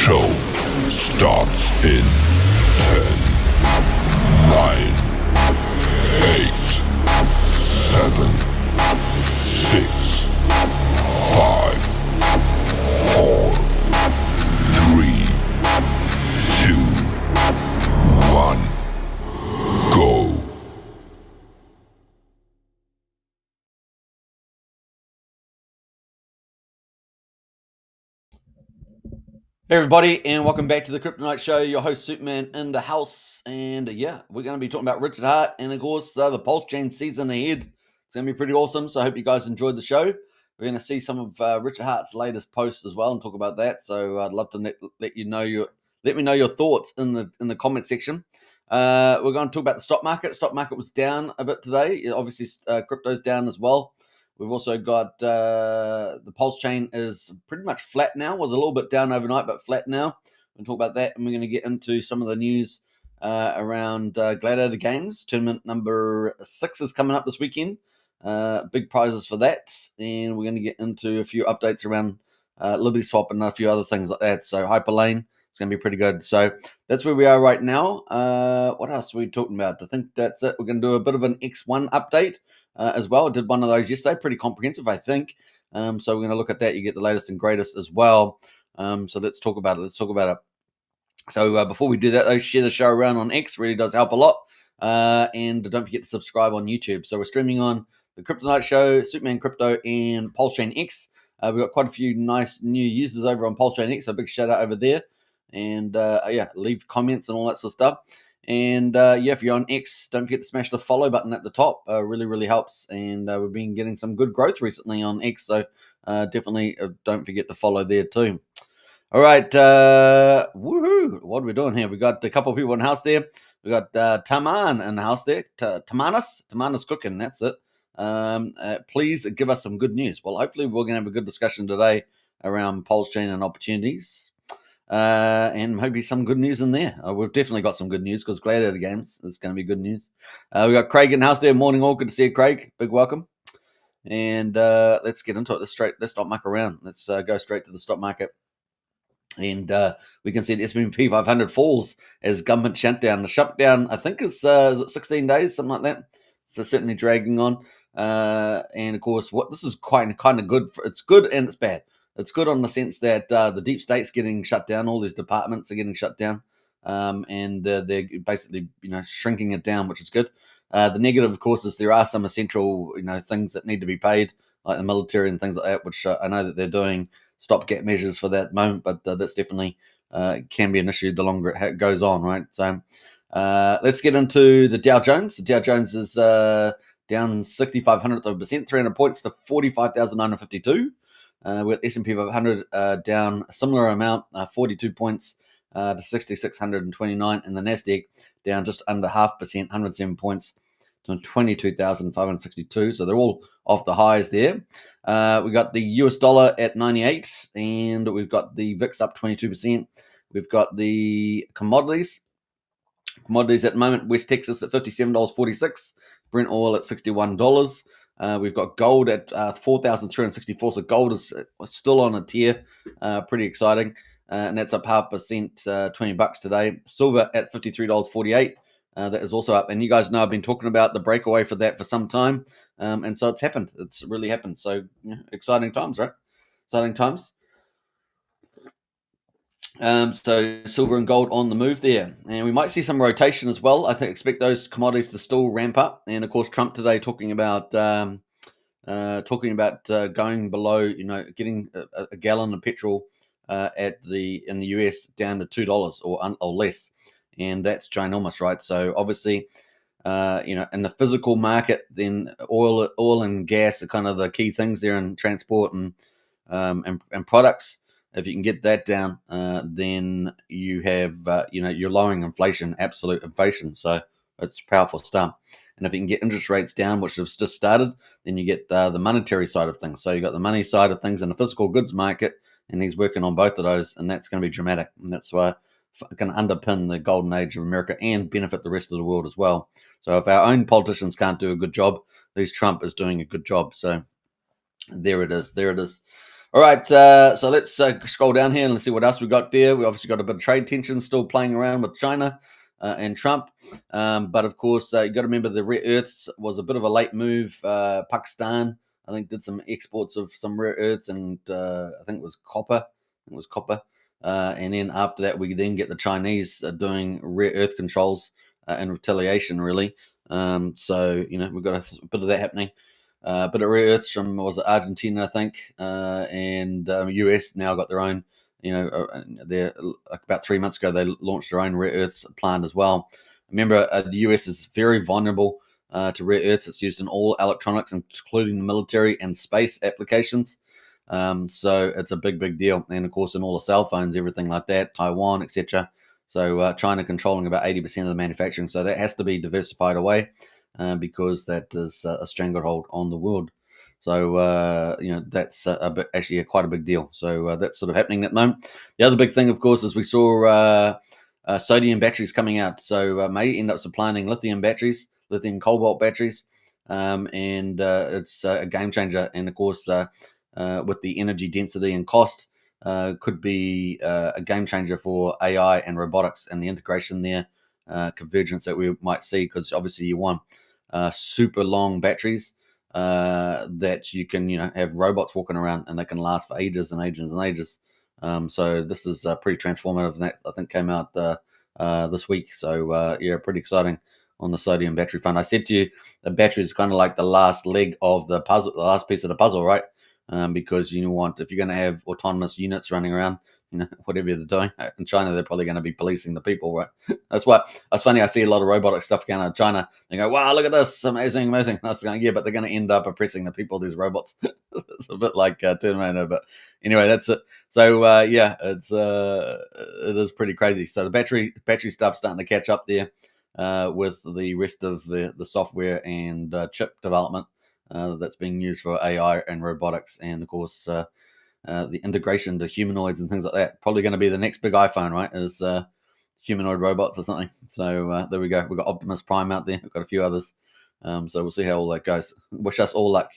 show starts in 10, 9, 8, 7, 6, 5, 4, 3, 2, 1, go. Hey everybody, and welcome back to the Kryptonite Show. Your host Superman in the house, and we're going to be talking about Richard Hart and of course the PulseChain season ahead. It's going to be pretty awesome, so I hope you guys enjoyed the show. We're going to see some of Richard Hart's latest posts as well and talk about that. So I'd love to let me know your thoughts in the comment section. We're going to talk about the stock market. Stock market was down a bit today. Obviously, crypto's down as well. We've also got the PulseChain is pretty much flat now. Was a little bit down overnight, but flat now. We'll talk about that, and we're going to get into some of the news around Gladiator Games. Tournament number 6 is coming up this weekend. Big prizes for that, and we're going to get into a few updates around Liberty Swap and a few other things like that. So Hyperlane, it's going to be pretty good. So that's where we are right now. What else are we talking about? I think that's it. We're going to do a bit of an X1 update as well. I did one of those yesterday, pretty comprehensive, I think. So we're going to look at that. You get the latest and greatest as well. So let's talk about it. So before we do that, though, share the show around on X. Really does help a lot. And don't forget to subscribe on YouTube. So we're streaming on the Kryptonite Show, Superman Crypto, and PulseChain X. We've got quite a few nice new users over on PulseChain X. So big shout out over there. And leave comments and all that sort of stuff. And if you're on X, don't forget to smash the follow button at the top. Really helps. And we've been getting some good growth recently on X. So definitely don't forget to follow there too. All right. Woohoo. What are we doing here? We got a couple of people in the house there. We got Taman in the house there. Tamanus cooking. That's it. Please give us some good news. Well, hopefully we're going to have a good discussion today around PulseChain and opportunities. And maybe some good news in there. We've definitely got some good news because Gladiator Games is going to be good news. We got Craig in the house there. Morning all. Good to see you, Craig. Big welcome. And let's get into it. Let's not muck around. Let's go straight to the stock market. And we can see the S&P 500 falls as government shutdown. The shutdown, I think, is it 16 days, something like that. So certainly dragging on. And of course, this is kind of good. It's good and it's bad. It's good on the sense that the deep state's getting shut down. All these departments are getting shut down, and they're basically shrinking it down, which is good. The negative, of course, is there are some essential things that need to be paid, like the military and things like that, which I know that they're doing stopgap measures for that at the moment, but that's definitely can be an issue the longer it goes on, right? So let's get into the Dow Jones. The Dow Jones is down 0.65%, 300 points to 45,952. With S&P 500 down a similar amount, 42 points to 6,629, and the Nasdaq down just under 0.5%, 107 points to 22,562. So they're all off the highs there. We got the US dollar at 98, and we've got the VIX up 22%. We've got the commodities. Commodities at the moment, West Texas at $57.46, Brent oil at $61. We've got gold at 4,364. So gold is still on a tear, pretty exciting, and that's up 0.5%, $20 today. Silver at $53.48. That is also up, and you guys know I've been talking about the breakaway for that for some time, and so it's happened. It's really happened. So exciting times, right? Exciting times. So silver and gold on the move there, and we might see some rotation as well. I expect those commodities to still ramp up, and of course Trump today talking about going below, getting a gallon of petrol in the US down to $2 or less, and that's ginormous, right? So obviously, in the physical market, then oil and gas are kind of the key things there in transport and products. If you can get that down, then you have, you're lowering inflation, absolute inflation. So it's powerful stuff. And if you can get interest rates down, which have just started, then you get the monetary side of things. So you got the money side of things and the physical goods market, and he's working on both of those, and that's going to be dramatic. And that's why it can underpin the golden age of America and benefit the rest of the world as well. So if our own politicians can't do a good job, Trump is doing a good job. So there it is. All right, so let's scroll down here and let's see what else we got there. We obviously got a bit of trade tension still playing around with China and Trump. But of course, you got to remember the rare earths was a bit of a late move. Pakistan, I think, did some exports of some rare earths, and I think it was copper. And then after that, we then get the Chinese doing rare earth controls in retaliation, really. So, we've got a bit of that happening. But it rare earths from, was it Argentina, I think, and US now got their own. They're like about 3 months ago they launched their own rare earths plant as well. Remember, the US is very vulnerable to rare earths. It's used in all electronics, including the military and space applications. So it's a big deal, and of course in all the cell phones, everything like that, Taiwan, etc. So China controlling about 80% of the manufacturing. So that has to be diversified away. Because that is a stranglehold on the world. So that's actually quite a big deal. So that's sort of happening at the moment. The other big thing, of course, is we saw sodium batteries coming out. So may end up supplying lithium batteries, lithium cobalt batteries, and it's a game changer. And of course, with the energy density and cost, could be a game changer for AI and robotics and the integration there. Convergence that we might see, because obviously you want super long batteries that you can have robots walking around and they can last for ages and ages and ages. So this is pretty transformative, and that I think came out this week. So pretty exciting on the sodium battery front. I said to you, the battery is kind of like the last leg of the puzzle, the last piece of the puzzle, right? Because if you're going to have autonomous units running around, whatever they're doing. In China, they're probably going to be policing the people, right? That's funny. I see a lot of robotic stuff going out of China. They go, wow, look at this. Amazing. And I was going, yeah, but they're going to end up oppressing the people, these robots. It's a bit like Terminator, but anyway, that's it. So, it is pretty crazy. So the battery stuff's starting to catch up there with the rest of the software and chip development that's being used for AI and robotics. And of course, the integration to humanoids and things like that. Probably going to be the next big iPhone, right? Is humanoid robots or something. So there we go. We've got Optimus Prime out there. We've got a few others. So we'll see how all that goes. Wish us all luck.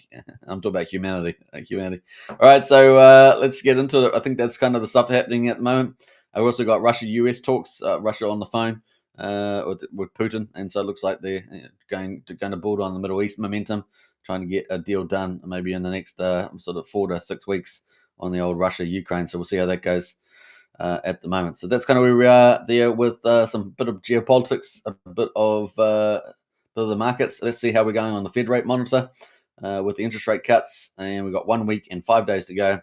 I'm talking about humanity. All right, so let's get into it. I think that's kind of the stuff happening at the moment. I've also got Russia-US talks. Russia on the phone with Putin, and so it looks like they're going to build on the Middle East momentum, trying to get a deal done maybe in the next sort of 4 to 6 weeks on the old Russia-Ukraine. So we'll see how that goes at the moment. So that's kind of where we are there with some bit of geopolitics, a bit of the markets. Let's see how we're going on the Fed rate monitor with the interest rate cuts. And we've got 1 week and 5 days to go,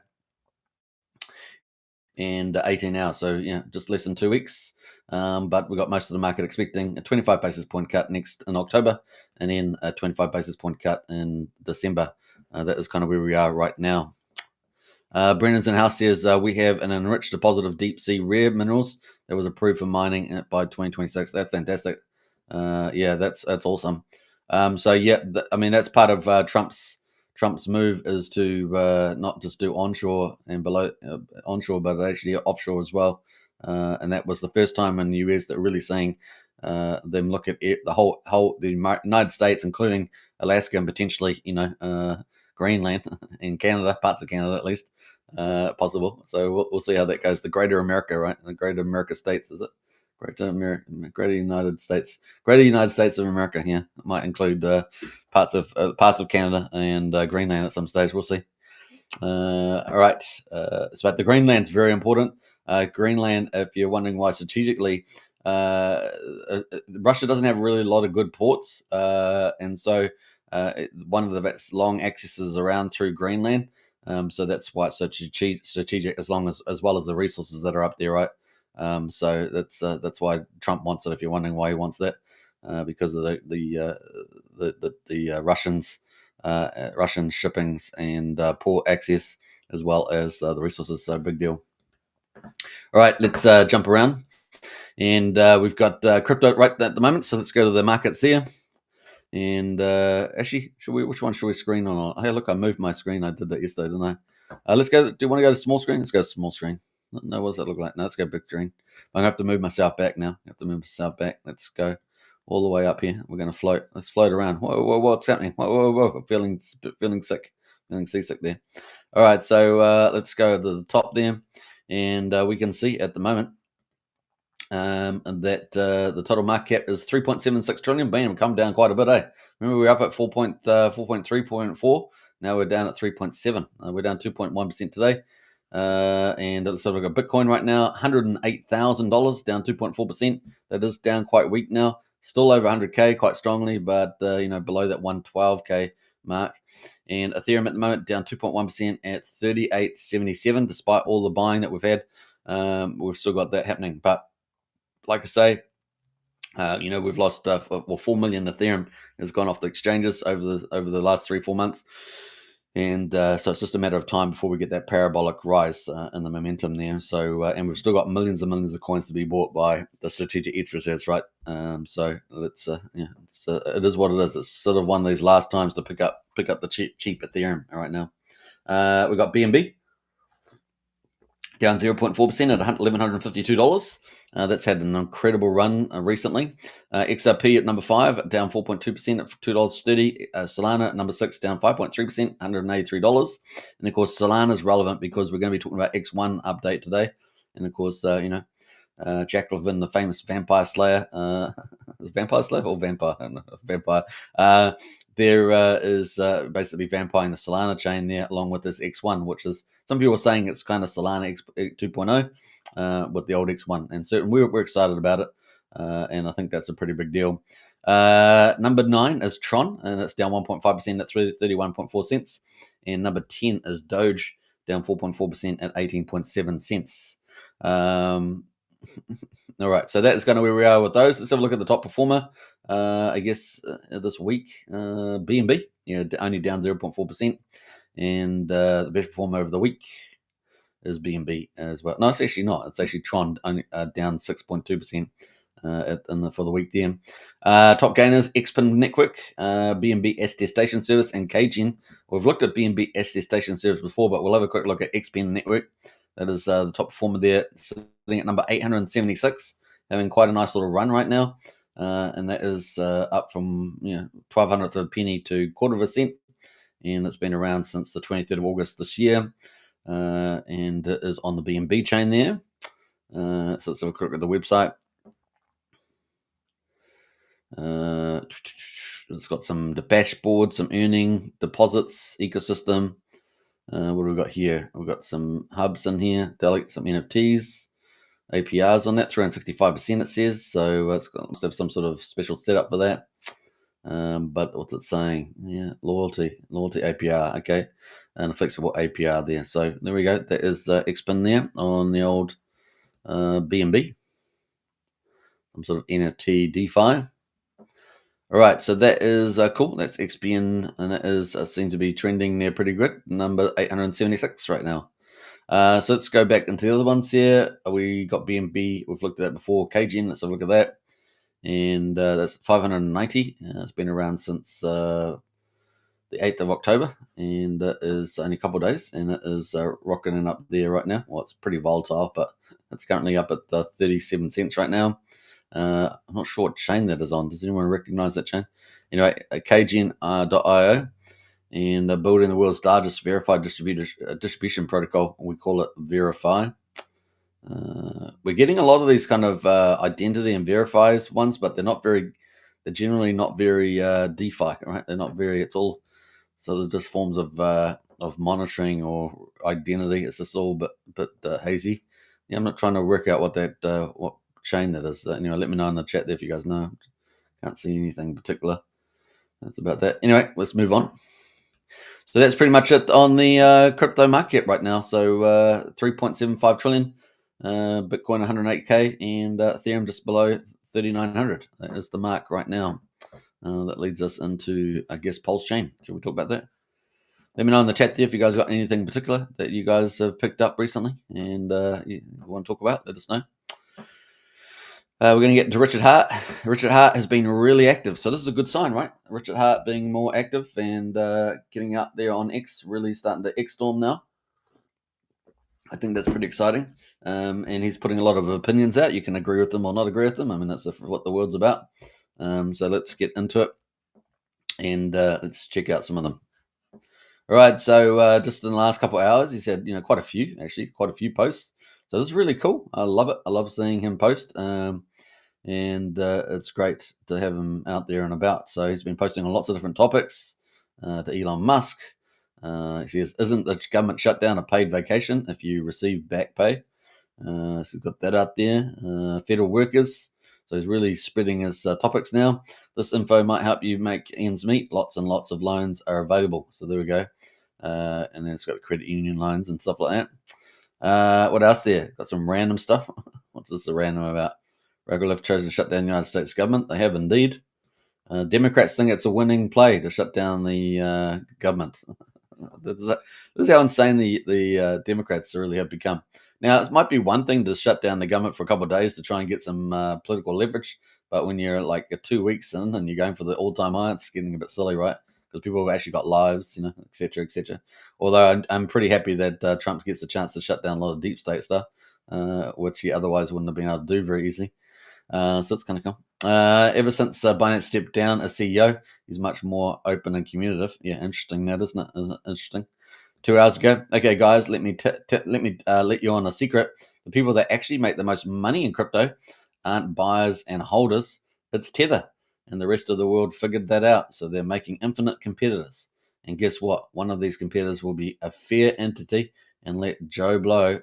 and 18 hours. So, just less than 2 weeks. But we've got most of the market expecting a 25 basis point cut next in October, and then a 25 basis point cut in December. That is kind of where we are right now. Brennan's in house says we have an enriched deposit of deep sea rare minerals that was approved for mining by 2026. That's fantastic. That's awesome. That's part of Trump's move is to not just do onshore and below onshore, but actually offshore as well. And that was the first time in the US that really seeing them look at the the United States, including Alaska and potentially Greenland and Canada, parts of Canada at least, possible. So we'll see how that goes. The Greater America, right? The Greater America States, is it? Greater United States of America. Yeah, it might include parts of Canada and Greenland at some stage. We'll see. All right. So the Greenland's very important. Greenland, if you're wondering why strategically, Russia doesn't have really a lot of good ports, and so one of the long accesses around through Greenland. So that's why it's so strategic, as well as the resources that are up there, right? So that's why Trump wants it. If you're wondering why he wants that, because of the Russians, Russian shippings and port access, as well as the resources. So big deal. All right, let's jump around, and we've got crypto right at the moment. So let's go to the markets there. And actually, which one should we screen on? Hey, look, I moved my screen. I did that yesterday, didn't I? Let's go. Do you want to go to small screen? Let's go to small screen. No, what does that look like? No, let's go big screen. I'm gonna have to move myself back now. Let's go all the way up here. We're gonna float. Let's float around. Whoa, what's happening? Whoa. I'm feeling sick. feeling seasick there. All right, so let's go to the top there, and we can see at the moment that the total market cap is 3.76 trillion. Bam, come down quite a bit, eh? Remember, we were up at 4.3, 4.4. Now we're down at 3.7. We're down 2.1% today. And let's have a look at Bitcoin right now, $108,000, down 2.4%. That is down quite weak now. Still over 100K quite strongly, but below that 112K mark. And Ethereum at the moment down 2.1% at 38.77, despite all the buying that we've had. We've still got that happening, but like I say, we've lost 4 million Ethereum has gone off the exchanges over the last 3-4 months, and so it's just a matter of time before we get that parabolic rise in the momentum there. So and we've still got millions and millions of coins to be bought by the strategic ETH reserves, right? So let's it is what it is. It's sort of one of these last times to pick up the cheap Ethereum right now. We've got BNB down 0.4% at $1,152. That's had an incredible run recently. XRP at number 5, down 4.2% at $2.30. Solana at number 6, down 5.3%, $183. And of course, Solana is relevant because we're going to be talking about X1 update today. And of course, Jack Levin, the famous vampire slayer, vampire slayer or vampire? I don't know, vampire. There is basically vampiring the Solana chain there, along with this X1, which is, some people are saying it's kind of Solana 2.0 with the old X1. And certainly we're excited about it. And I think that's a pretty big deal. Number 9 is Tron, and it's down 1.5% at 31.4 cents. And number 10 is Doge, down 4.4% at 18.7 cents. All right, so that's kind of where we are with those. Let's have a look at the top performer. I guess this week, BNB, only down 0.4%, and the best performer over the week is BNB as well. No, it's actually not. It's actually Tron, only down 6.2% for the week there. Top gainers, Xpin Network, BNB attestation service, and KGen. We've looked at BNB attestation service before, but we'll have a quick look at Xpin Network. That is the top performer there, sitting at number 876, having quite a nice little run right now. And that is up from 0.12 of a penny to 0.25 cent. And it's been around since the 23rd of August this year. And it is on the BNB chain there. So let's have a quick look at the website. It's got the dashboard, some earning, deposits, ecosystem. What do we got here? We've got some hubs in here, some NFTs, APRs on that, 365% it says. So it's got to have some sort of special setup for that. But what's it saying? Yeah, loyalty APR, okay, and a flexible APR there. So there we go. That is Xpin there on the old BNB, some sort of NFT DeFi. All right, so that is cool. That's XPN, and that is seem to be trending there pretty good. Number 876 right now. So let's go back into the other ones here. We got BNB. We've looked at that before. KGen, let's have a look at that. And that's 590. It's been around since the 8th of October, and it is only a couple of days, and it is rocketing up there right now. Well, it's pretty volatile, but it's currently up at 37 cents right now. I'm not sure what chain that is on. Does anyone recognize that chain? Anyway, KGen.io, and building the world's largest verified distribution protocol. We call it Verify. We're getting a lot of these kind of identity and verifies ones, but they're generally not very DeFi, right? They're not very, it's all sort of just forms of monitoring or identity. It's just all bit hazy. Yeah, I'm not trying to work out what chain that is. Let me know in the chat there if you guys know. Can't see anything particular. That's about that. Anyway, let's move on. So that's pretty much it on the crypto market right now. So 3.75 trillion, Bitcoin 108K, and Ethereum just below 3,900. That is the mark right now. That leads us into, I guess, PulseChain. Should we talk about that? Let me know in the chat there if you guys got anything in particular that you guys have picked up recently and you want to talk about. Let us know. We're going to get into Richard Hart. Richard Hart has been really active, so this is a good sign, right? Richard Hart being more active and getting out there on X, really starting to X-storm now. I think that's pretty exciting. And he's putting a lot of opinions out. You can agree with them or not agree with them. I mean, that's what the world's about. So let's get into it and let's check out some of them. All All right, so just in the last couple of hours, he's had quite a few posts. So this is really cool. I love it. I love seeing him post, and it's great to have him out there and about. So he's been posting on lots of different topics to Elon Musk. He says, "Isn't the government shutdown a paid vacation if you receive back pay?" So he's got that out there. Federal workers. So he's really spreading his topics now. This info might help you make ends meet. Lots and lots of loans are available. So there we go. And then it's got credit union loans and stuff like that. What else there? Got some random stuff. What's this random about? Regular have chosen to shut down the United States government. They have indeed. Democrats think it's a winning play to shut down the government. This is how insane the Democrats really have become. Now, it might be one thing to shut down the government for a couple of days to try and get some political leverage, but when you're like 2 weeks in and you're going for the all-time high, it's getting a bit silly, right? Because people have actually got lives, et cetera, et cetera. Although I'm pretty happy that Trump gets a chance to shut down a lot of deep state stuff, which he otherwise wouldn't have been able to do very easily. So it's kind of cool. Ever since Binance stepped down as CEO, he's much more open and communicative. Yeah, interesting that, isn't it? Isn't it interesting? 2 hours ago. Okay, guys, let me let you on a secret. The people that actually make the most money in crypto aren't buyers and holders. It's Tether, and the rest of the world figured that out. So they're making infinite competitors. And guess what? One of these competitors will be a fair entity and let Joe Blow,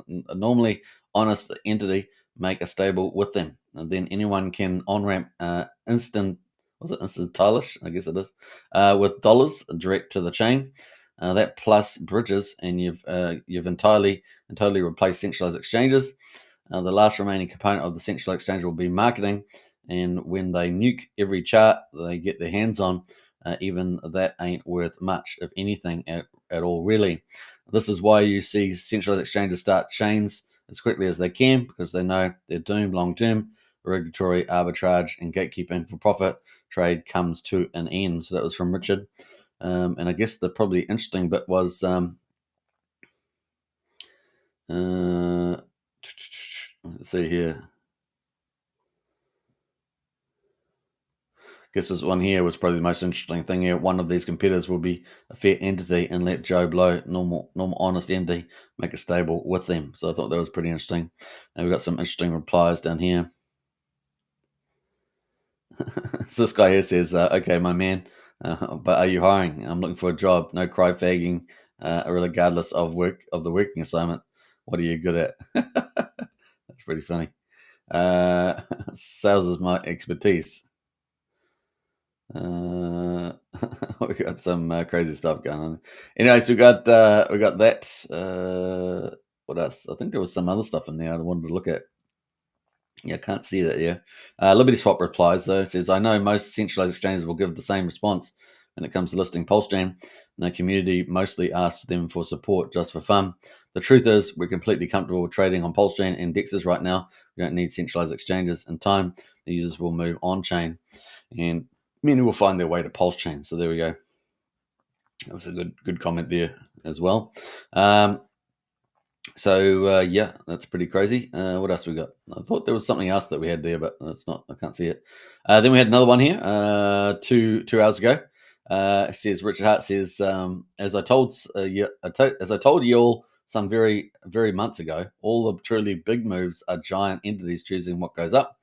a normally honest entity, make a stable with them. And then anyone can on-ramp instantaneous, I guess it is, with dollars direct to the chain. That plus bridges, and you've entirely replaced centralized exchanges. The last remaining component of the central exchange will be marketing, and when they nuke every chart they get their hands on, even that ain't worth much, if anything, at all, really. This is why you see centralized exchanges start chains as quickly as they can, because they know they're doomed long term. Regulatory arbitrage and gatekeeping for profit trade comes to an end. So that was from Richard. And I guess the probably interesting bit was let's see here. I guess this one here was probably the most interesting thing here. One of these competitors will be a fair entity and let Joe Blow, normal honest entity, make a stable with them. So I thought that was pretty interesting. And we've got some interesting replies down here. So this guy here says, "Okay, my man, but are you hiring? I'm looking for a job. No cry fagging, regardless of the working assignment. What are you good at?" That's pretty funny. Sales is my expertise. We got some crazy stuff going on. Anyway, so we got that. What else? I think there was some other stuff in there I wanted to look at. Yeah, can't see that. Yeah, Liberty Swap replies though, says, "I know most centralized exchanges will give the same response when it comes to listing PulseChain, and the community mostly asks them for support just for fun. The truth is, we're completely comfortable with trading on PulseChain and DEXs right now. We don't need centralized exchanges. In time, the users will move on chain, and many will find their way to PulseChain." So there we go. That was a good comment there as well. So yeah, that's pretty crazy. What else we got? I thought there was something else that we had there, but that's not. I can't see it. Then we had another one here. 2 hours ago. It says Richard Hart says, as I told you all some very months ago, all the truly big moves are giant entities choosing what goes up.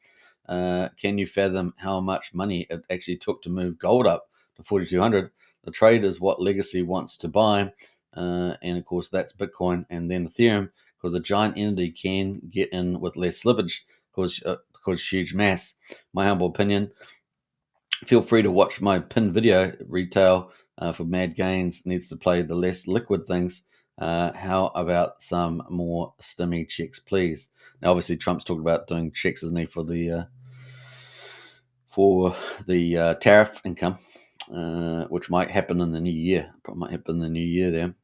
Can you fathom how much money it actually took to move gold up to 4,200? The trade is what Legacy wants to buy. And of course, that's Bitcoin and then Ethereum, because a giant entity can get in with less slippage because huge mass. My humble opinion. Feel free to watch my pinned video. Retail for mad gains needs to play the less liquid things. How about some more stimmy checks, please? Now, obviously, Trump's talking about doing checks, isn't he, for the tariff income. Which might happen in the new year. Probably might happen in the new year there.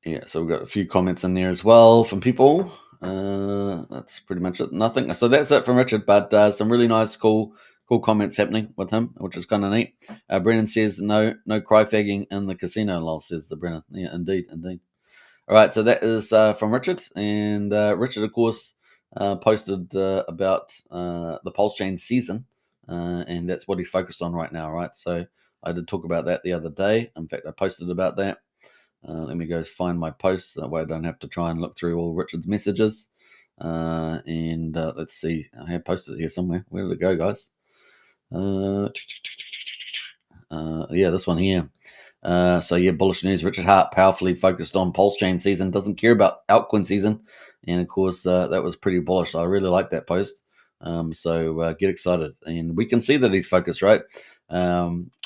Yeah, so we've got a few comments in there as well from people. That's pretty much it. Nothing. So that's it from Richard, but some really nice, cool comments happening with him, which is kind of neat. Brennan says, no cry fagging in the casino, lol, says the Brennan. Yeah, indeed. All right, so that is from Richard. And Richard, of course, posted about the PulseChain season. And that's what he's focused on right now, right? So I did talk about that the other day. In fact, I posted about that. Let me go find my posts. That way I don't have to try and look through all Richard's messages. Let's see. I have posted it here somewhere. Where did it go, guys? Yeah, this one here. Bullish news. Richard Hart powerfully focused on PulseChain season, doesn't care about altcoin season. And of course, that was pretty bullish. I really like that post. Get excited. And we can see that he's focused, right?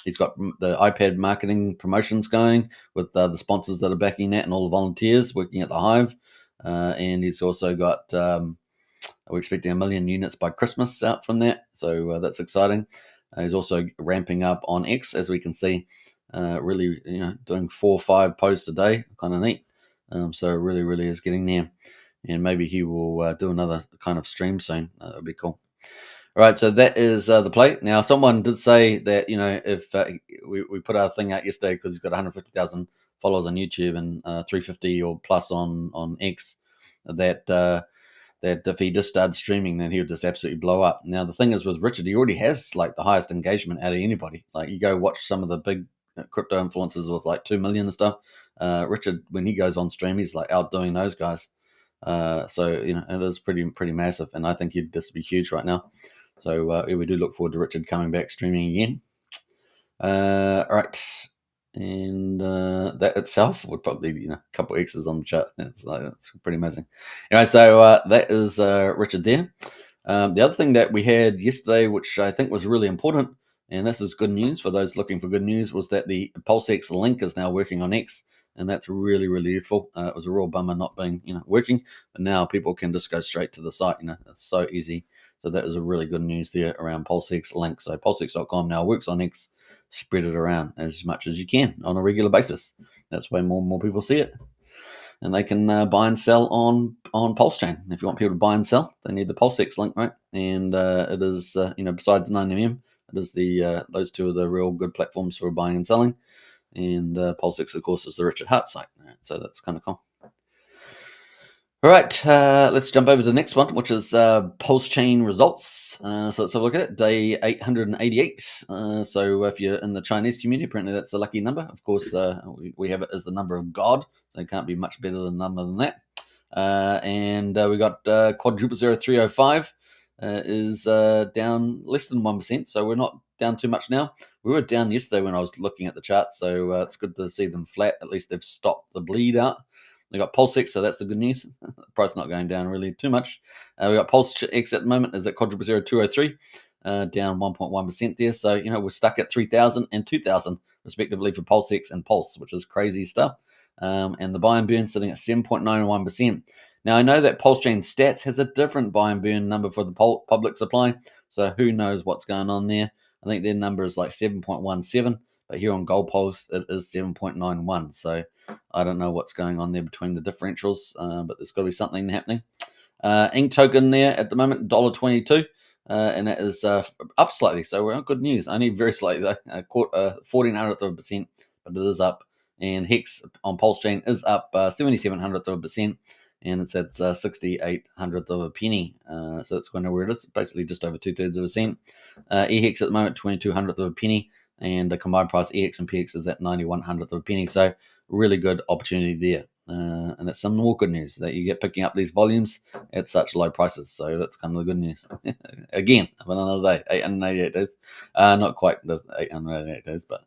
He's got the iPad marketing promotions going with the sponsors that are backing that and all the volunteers working at the Hive. And he's also got, we're expecting 1 million units by Christmas out from that. So that's exciting. He's also ramping up on X, as we can see, really, doing 4 or 5 posts a day, kind of neat. So really, really is getting there. And maybe he will do another kind of stream soon. That would be cool. All right, so that is the play. Now, someone did say that, if we put our thing out yesterday because he's got 150,000 followers on YouTube and 350 or plus on X, that if he just started streaming, then he would just absolutely blow up. Now, the thing is with Richard, he already has like the highest engagement out of anybody. Like you go watch some of the big crypto influencers with like 2 million and stuff. Richard, when he goes on stream, he's like outdoing those guys. It is pretty massive, and I think he'd just be huge right now. So we do look forward to Richard coming back streaming again. All right. And that itself would probably, a couple of X's on the chat. That's pretty amazing. Anyway, so that is Richard there. The other thing that we had yesterday, which I think was really important, and this is good news for those looking for good news, was that the PulseX link is now working on X, and that's really, really useful. It was a real bummer not being, working, but now people can just go straight to the site. It's so easy. So that was a really good news there around PulseX link. So PulseX.com now works on X. Spread it around as much as you can on a regular basis. That's way more and more people see it. And they can buy and sell on PulseChain. If you want people to buy and sell, they need the PulseX link, right? And it is, besides 9mm, it is those two are the real good platforms for buying and selling. And PulseX, of course, is the Richard Hart site. Right? So that's kind of cool. All right, let's jump over to the next one, which is PulseChain results. So let's have a look at it. Day 888. So if you're in the Chinese community, apparently that's a lucky number. Of course, we have it as the number of God, so it can't be much better than number than that. We got quadruple 0305 is down less than 1%, so we're not down too much now. We were down yesterday when I was looking at the chart, so it's good to see them flat. At least they've stopped the bleed out. We got PulseX, so that's the good news. The price not going down really too much. We got PulseX at the moment is at quadruple 0203, down 1.1% there. So, we're stuck at 3,000 and 2,000 respectively for PulseX and Pulse, which is crazy stuff. And the buy and burn sitting at 7.91%. Now, I know that PulseChain Stats has a different buy and burn number for the public supply, so who knows what's going on there. I think their number is like 7.17. But here on Gold Pulse, it is 7.91. So I don't know what's going on there between the differentials, but there's got to be something happening. Ink token there at the moment, $1.22, and that is up slightly. So we're on good news. Only very slightly though, 0.14%, but it is up. And Hex on PulseChain is up 0.77%, and it's at 0.68 of a penny. So that's kind of where it is, basically just over 2/3 of a cent. EHEX at the moment, 0.22 of a penny. And the combined price EX and PX is at 0.91 of a penny. So really good opportunity there. And it's some more good news that you get picking up these volumes at such low prices. So that's kind of the good news. Again, another day, 888 days. Not quite the 888 days, but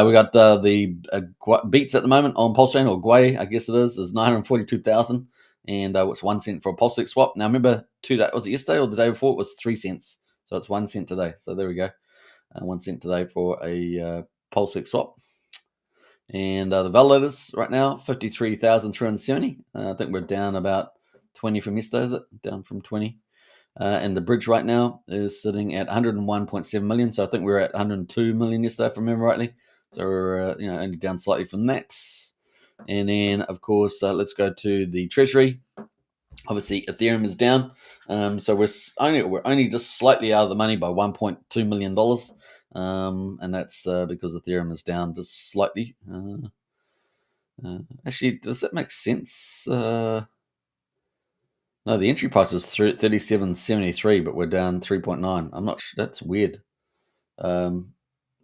we got the beats at the moment on PulseChain, or Gwei, I guess it is 942,000. And what's 1 cent for a PulseX swap. Now remember, was it yesterday or the day before? It was 3 cents. So it's 1 cent today. So there we go. 1 cent today for a PulseX swap. And the validators right now, 53,370. I think we're down about 20 from yesterday, is it? Down from 20. And the bridge right now is sitting at 101.7 million. So I think we were at 102 million yesterday, if I remember rightly. So we're only down slightly from that. And then, of course, let's go to the treasury. Obviously, Ethereum is down, so we're only just slightly out of the money by $1.2 million, and that's because Ethereum is down just slightly. Actually, does that make sense? No, the entry price is 37.73, but we're down 3.9. I'm not sure. That's weird.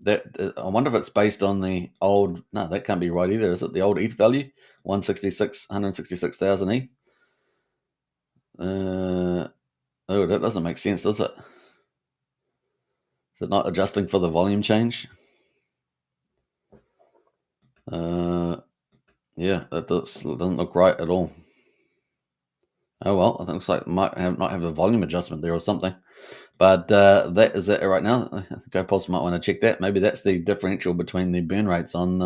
that I wonder if it's based on the old. No, that can't be right either. Is it the old ETH value? 166,000 ETH. Oh, that doesn't make sense, does it? Is it not adjusting for the volume change? Yeah, that doesn't look right at all. Oh well, I think it looks like it might not have a volume adjustment there or something. But that is it right now. GoPulse might want to check that. Maybe that's the differential between the burn rates on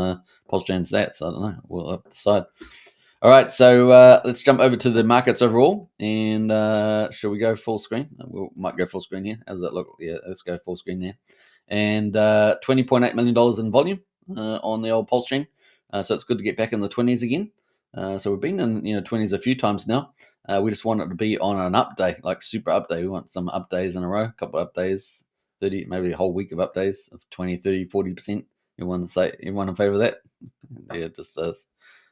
PulseChain stats. I don't know. We'll have to decide. All right, so let's jump over to the markets overall. And shall we go full screen? We might go full screen here. How does that look? Yeah, let's go full screen there. And $20.8 million in volume on the old PulseChain. So it's good to get back in the 20s again. So we've been in 20s a few times now. We just want it to be on an up day, like super up day. We want some up days in a row, a couple of up days, 30, maybe a whole week of up days of 20, 30, 40%. Everyone in favor of that? Yeah,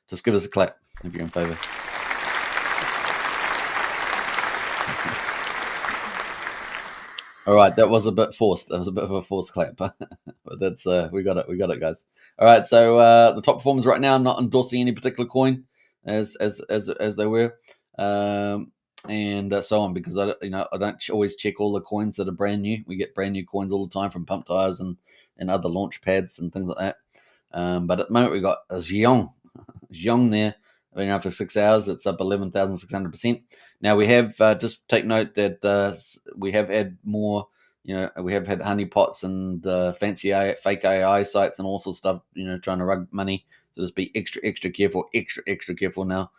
just give us a clap if you're in favor. All right, that was a bit forced. That was a bit of a forced clap, but that's we got it, guys. All right, so the top performers right now. I'm not endorsing any particular coin as they were, and so on, because I don't always check all the coins that are brand new. We get brand new coins all the time from Pump Tires and other launch pads and things like that. But at the moment we got a Xiong there. Been around for 6 hours. It's up 11,600%. Now we have just take note that we have had more. We have had honeypots and fancy fake AI sites and all sorts of stuff. Trying to rug money. So just be extra careful. Extra careful now.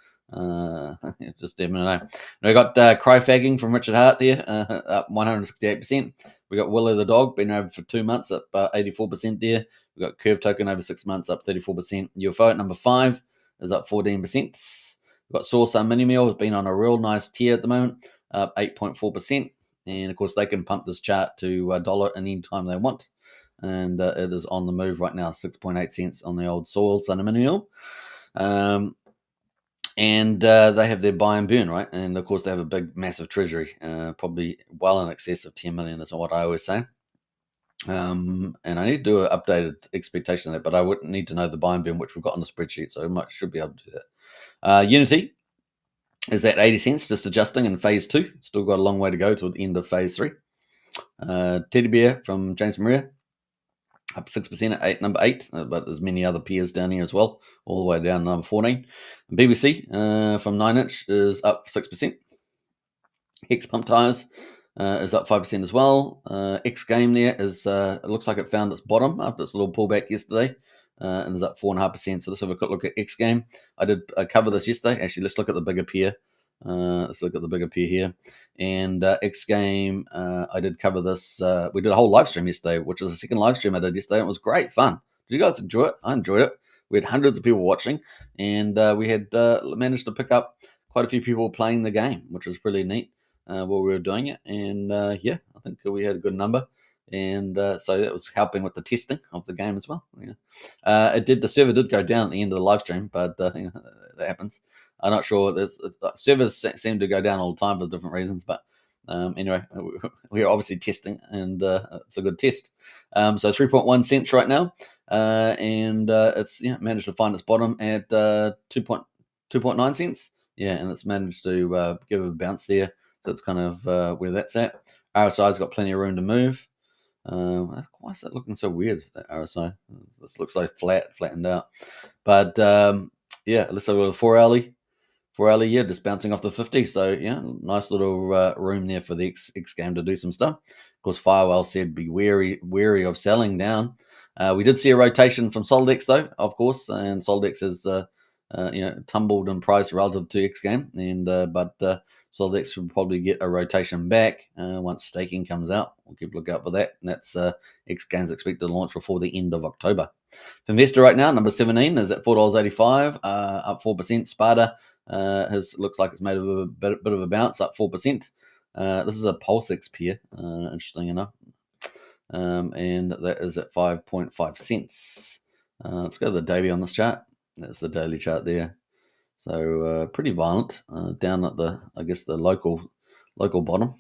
Just definitely know. We got cry-fagging from Richard Hart there, up 168%. We got Willow the dog, been over for 2 months, up 84% there. We got Curve Token over 6 months, up 34%. UFO at number 5 is up 14%. We've got Source Mini Meal has been on a real nice tier at the moment, up 8.4%. And of course, they can pump this chart to $1 any time they want. And it is on the move right now, 6.8 cents on the old Soil Mini Meal. And they have their buy and burn, right? And of course, they have a big, massive treasury, probably well in excess of 10 million, is what I always say. And I need to do an updated expectation of that, but I wouldn't need to know the buy and burn, which we've got on the spreadsheet, so I should be able to do that. Unity is at 80 cents, just adjusting in phase 2. Still got a long way to go to the end of phase 3. Teddy Bear from James Maria, up 6% at number 8, but there's many other peers down here as well, all the way down to number 14. And BBC from 9-inch is up 6%. Hex Pump Tires is up 5% as well. X Game there is, it looks like it found its bottom after its little pullback yesterday, and is up 4.5%. So let's have a quick look at X Game. I did cover this yesterday. Actually, let's look at the bigger pair. Let's look at the bigger pair here. And X Game, I did cover this. We did a whole live stream yesterday, which is the second live stream I did yesterday. It was great fun. Did you guys enjoy it? I enjoyed it. We had hundreds of people watching, and we had managed to pick up quite a few people playing the game, which was really neat while we were doing it. And yeah, I think we had a good number. And so that was helping with the testing of the game as well. Yeah. The server did go down at the end of the live stream, but that happens. I'm not sure. Servers seem to go down all the time for different reasons, but anyway, we're obviously testing, and it's a good test. So 3.1 cents right now, and it's managed to find its bottom at 2.9 cents. Yeah, and it's managed to give a bounce there. So it's kind of where that's at. RSI's got plenty of room to move. Why is that looking so weird, that RSI? This looks like flattened out. But yeah, let's have a look at 4 hourly. 4 hourly, yeah, just bouncing off the 50. So yeah, nice little room there for the X Game to do some stuff. Of course, Firewall said be wary of selling down. We did see a rotation from SolidX though, of course, and SolidX is tumbled in price relative to X Game, and but SolidX will probably get a rotation back once staking comes out. We'll keep a look out for that. And that's X Game's expected to launch before the end of October. For Investor right now, number 17 is at $4.85, up 4%. Sparta looks like it's made a bit of a bounce, up 4%. This is a PulseX pair, interesting enough. And that is at 5.5 cents. Let's go to the daily on this chart. That's the daily chart there. So pretty violent, down at the local bottom.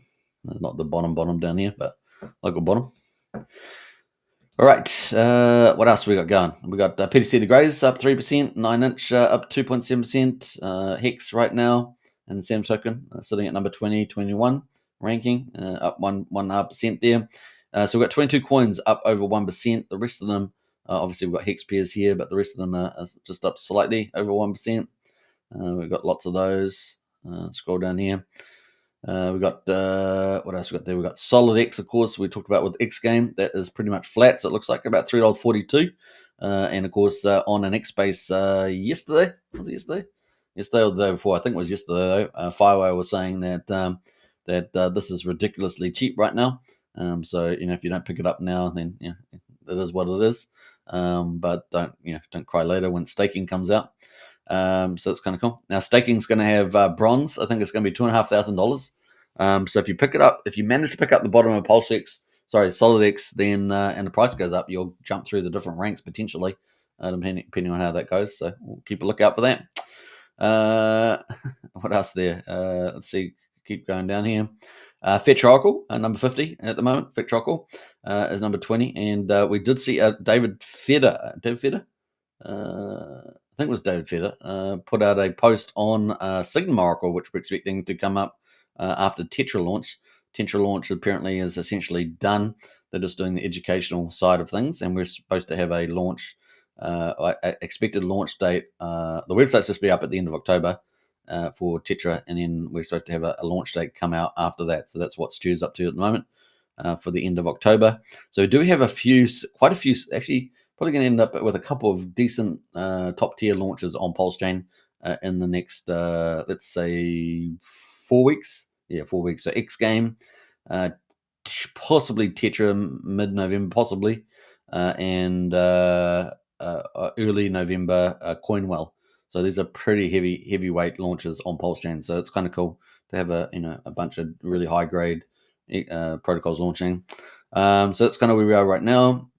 Not the bottom down here, but local bottom. All right, what else we got going? We got PTC the Greys up 3%, 9-inch up 2.7%, Hex right now, and Sam Token sitting at number 21 ranking, up 1.5% there. So we've got 22 coins up over 1%. The rest of them, obviously we've got Hex pairs here, but the rest of them are just up slightly over 1%. We've got lots of those. Scroll down here. We got what else we got there? We got Solid X, of course. We talked about with X Game. That is pretty much flat, so it looks like about $3.42. And of course, on an X base yesterday, was it yesterday? Yesterday or the day before? I think it was yesterday. Though Fireway was saying that this is ridiculously cheap right now. So if you don't pick it up now, then it is what it is. But don't cry later when staking comes out. So it's kind of cool. Now staking's going to have bronze. I think it's going to be $2,500. So if you pick it up, if you manage to pick up the bottom of Solid X, then and the price goes up, you'll jump through the different ranks potentially, depending on how that goes. So we'll keep a lookout for that. What else there? Let's see. Keep going down here. Fetch Oracle, number 50 at the moment. Fetch Oracle is number 20, and we did see David Feder. I think it was David Feder, put out a post on Signum Oracle, which we're expecting to come up after Tetra launch. Tetra launch apparently is essentially done. They're just doing the educational side of things, and we're supposed to have a launch, expected launch date. The website's supposed to be up at the end of October for Tetra, and then we're supposed to have a launch date come out after that. So that's what Stu's up to at the moment for the end of October. So do we have quite a few, actually, probably going to end up with a couple of decent top tier launches on PulseChain in the next, let's say, 4 weeks. Yeah, 4 weeks. So X Game, possibly Tetra mid-November, possibly, and early November Coinwell. So these are pretty heavyweight launches on PulseChain. So it's kind of cool to have a bunch of really high grade protocols launching. So that's kind of where we are right now.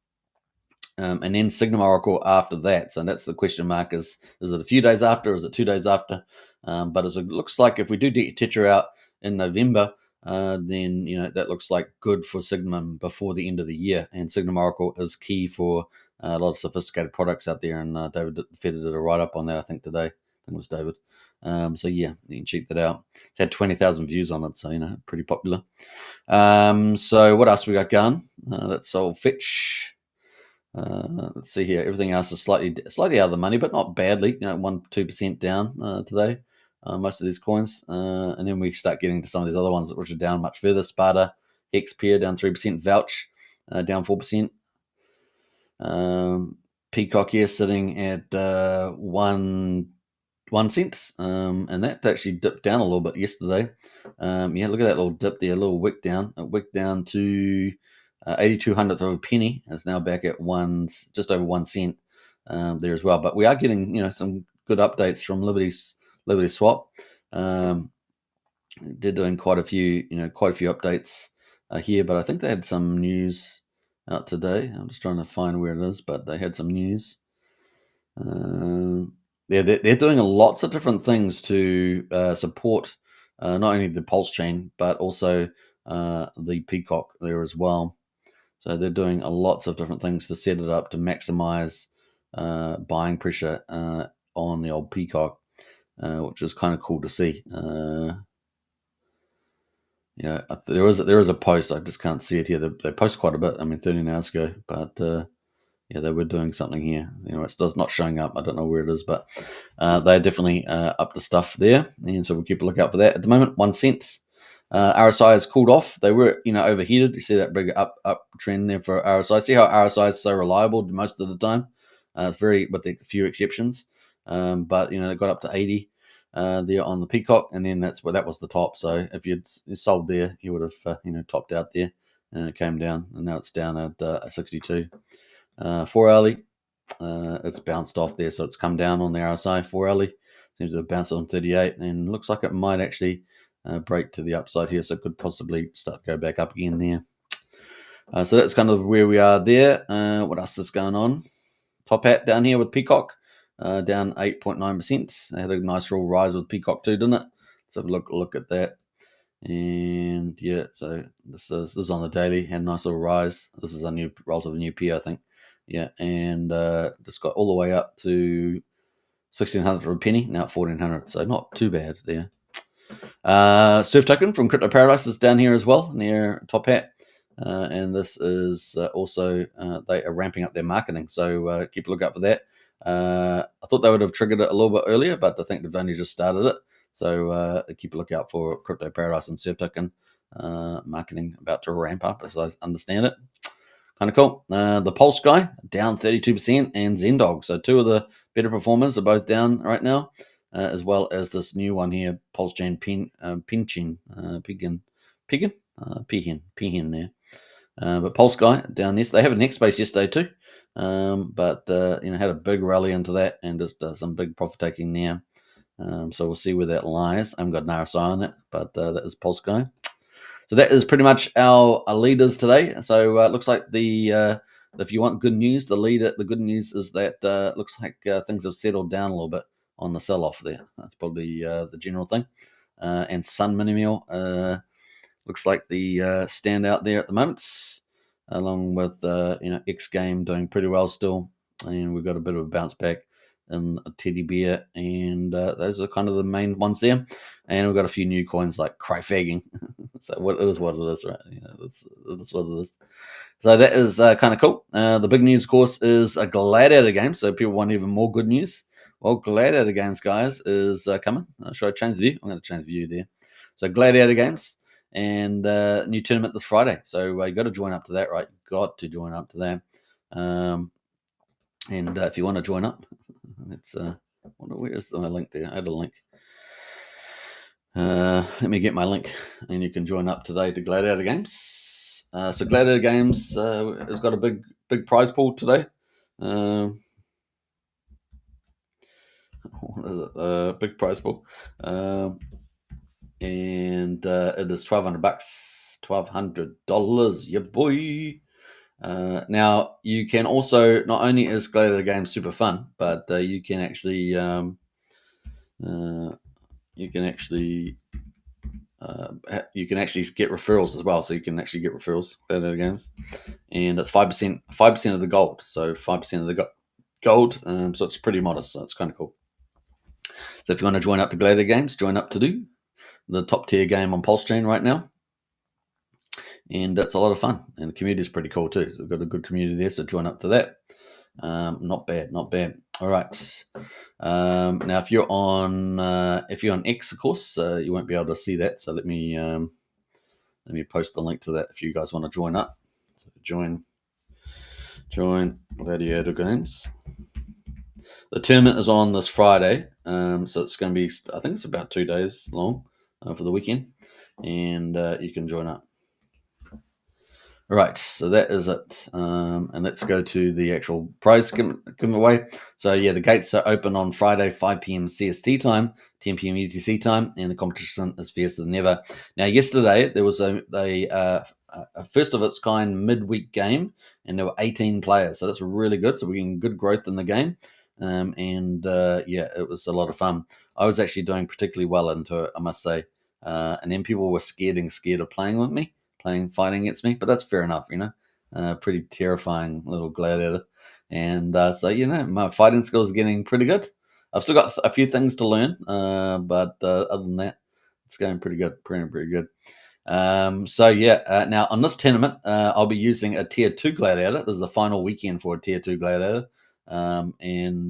And then Signum Oracle after that. So that's the question mark: is it a few days after, or is it 2 days after? But as it looks like, if we do get Tetra out in November, then that looks like good for Signum before the end of the year. And Signum Oracle is key for a lot of sophisticated products out there. And David Feder did a write up on that, I think today. I think it was David. So yeah, you can check that out. It's had 20,000 views on it, so pretty popular. So what else we got going? That's all Fetch. Let's see here. Everything else is slightly out of the money, but not badly. 1-2% down today. Most of these coins, and then we start getting to some of these other ones which are down much further. Sparta, Hex pair down 3%. Vouch down 4%. Peacock here sitting at 1 cent, and that actually dipped down a little bit yesterday. Look at that little dip there, a little wick down. It wicked down to 82/100th of a penny. It's now back at just over 1 cent there as well. But we are getting some good updates from Liberty Swap. They're doing quite a few updates here, but I think they had some news out today. I'm just trying to find where it is, but they had some news. They're doing lots of different things to support not only the PulseChain but also the Peacock there as well. So they're doing lots of different things to set it up to maximize buying pressure on the old Peacock, which is kind of cool to see. There is a post. I just can't see it here. They post quite a bit. 13 hours ago, but they were doing something here. It's not showing up. I don't know where it is, but they're definitely up to stuff there, and so we'll keep a lookout for that. At the moment, 1 cent. RSI has cooled off. They were, overheated. You see that big up trend there for RSI. See how RSI is so reliable most of the time. It's very, with a few exceptions. But it got up to 80 there on the Peacock, and then that was the top. So if you'd sold there, you would have topped out there, and it came down, and now it's down at 62. 4 hourly, it's bounced off there, so it's come down on the RSI. 4 hourly seems to have bounced on 38, and looks like it might actually break to the upside here, so it could possibly start to go back up again there. So that's kind of where we are there. What else is going on? Top Hat down here with Peacock, down 8.9%. They had a nice real rise with Peacock too, didn't it? Let's have a look at that. And yeah, so this is on the daily, had a nice little rise. This is a relatively new P, I think. Yeah, and just got all the way up to 1,600 for a penny, now at 1,400, so not too bad there. Surf token from Crypto Paradise is down here as well, near Top Hat. And this is also, they are ramping up their marketing, so keep a lookout for that. I thought they would have triggered it a little bit earlier, but I think they've only just started it. So keep a lookout for Crypto Paradise and Surf token marketing about to ramp up, as I understand it. Kind of cool. The Pulse guy down 32%, and Zendog. So two of the better performers are both down right now, as well as this new one here, PulseChain Piggin there. But Pulse guy down this. They have a next space yesterday too, but had a big rally into that and just some big profit taking now. So we'll see where that lies. I haven't got an RSI on it, but that is Pulse guy. So that is pretty much our leaders today. So it looks like if you want good news, the good news is that looks like things have settled down a little bit on the sell-off there. That's probably the general thing. And Sun Mini Meal looks like the standout there at the moment, along with X Game doing pretty well still, and we've got a bit of a bounce back in a Teddy Bear, and those are kind of the main ones there. And we've got a few new coins like Cryfagging. So it is what it is, right? That's what it is. So that is kind of cool. The big news, of course, is a Gladiator game. So people want even more good news. Well, Gladiator Games, guys, is coming. Should I change the view? I'm going to change the view there. So Gladiator Games and new tournament this Friday. So you got to join up to that, right? Got to join up to that. And if you want to join up, it's where's my link there? I had a link. Let me get my link, and you can join up today to Gladiator Games. So Gladiator Games has got a big prize pool today. What is it? Big prize pool, and it is $1,200. $1,200, yeah, boy. Now you can also, not only is Gladiator Games super fun, but you can actually get referrals as well. So you can actually get referrals Gladiator Games, and it's 5% of the gold. So 5% of the gold. So it's pretty modest. So it's kind of cool. So if you want to join up to Gladiator Games, join up to do the top tier game on PulseChain right now. And it's a lot of fun, and the community is pretty cool too. So we've got a good community there, so join up to that. Not bad. All right. Now, if you're on X, of course, you won't be able to see that. So let me post the link to that if you guys want to join up. So join Gladiator Games. The tournament is on this Friday, so it's going to be, I think it's about 2 days long for the weekend, and you can join up. All right, so that is it. And let's go to the actual prize giveaway. So yeah, the gates are open on Friday, 5 p.m. CST time, 10 p.m. UTC time, and the competition is fiercer than ever. Now, yesterday there was a first of its kind midweek game, and there were 18 players, so that's really good. So we're getting good growth in the game. Yeah, it was a lot of fun. I was actually doing particularly well into it, I must say. And then people were scared of playing with me, fighting against me, but that's fair enough, pretty terrifying little gladiator. And so, my fighting skills are getting pretty good. I've still got a few things to learn, but other than that, it's going pretty good, pretty good. So yeah, now on this tournament, I'll be using a tier 2 gladiator. This is the final weekend for a tier 2 gladiator. And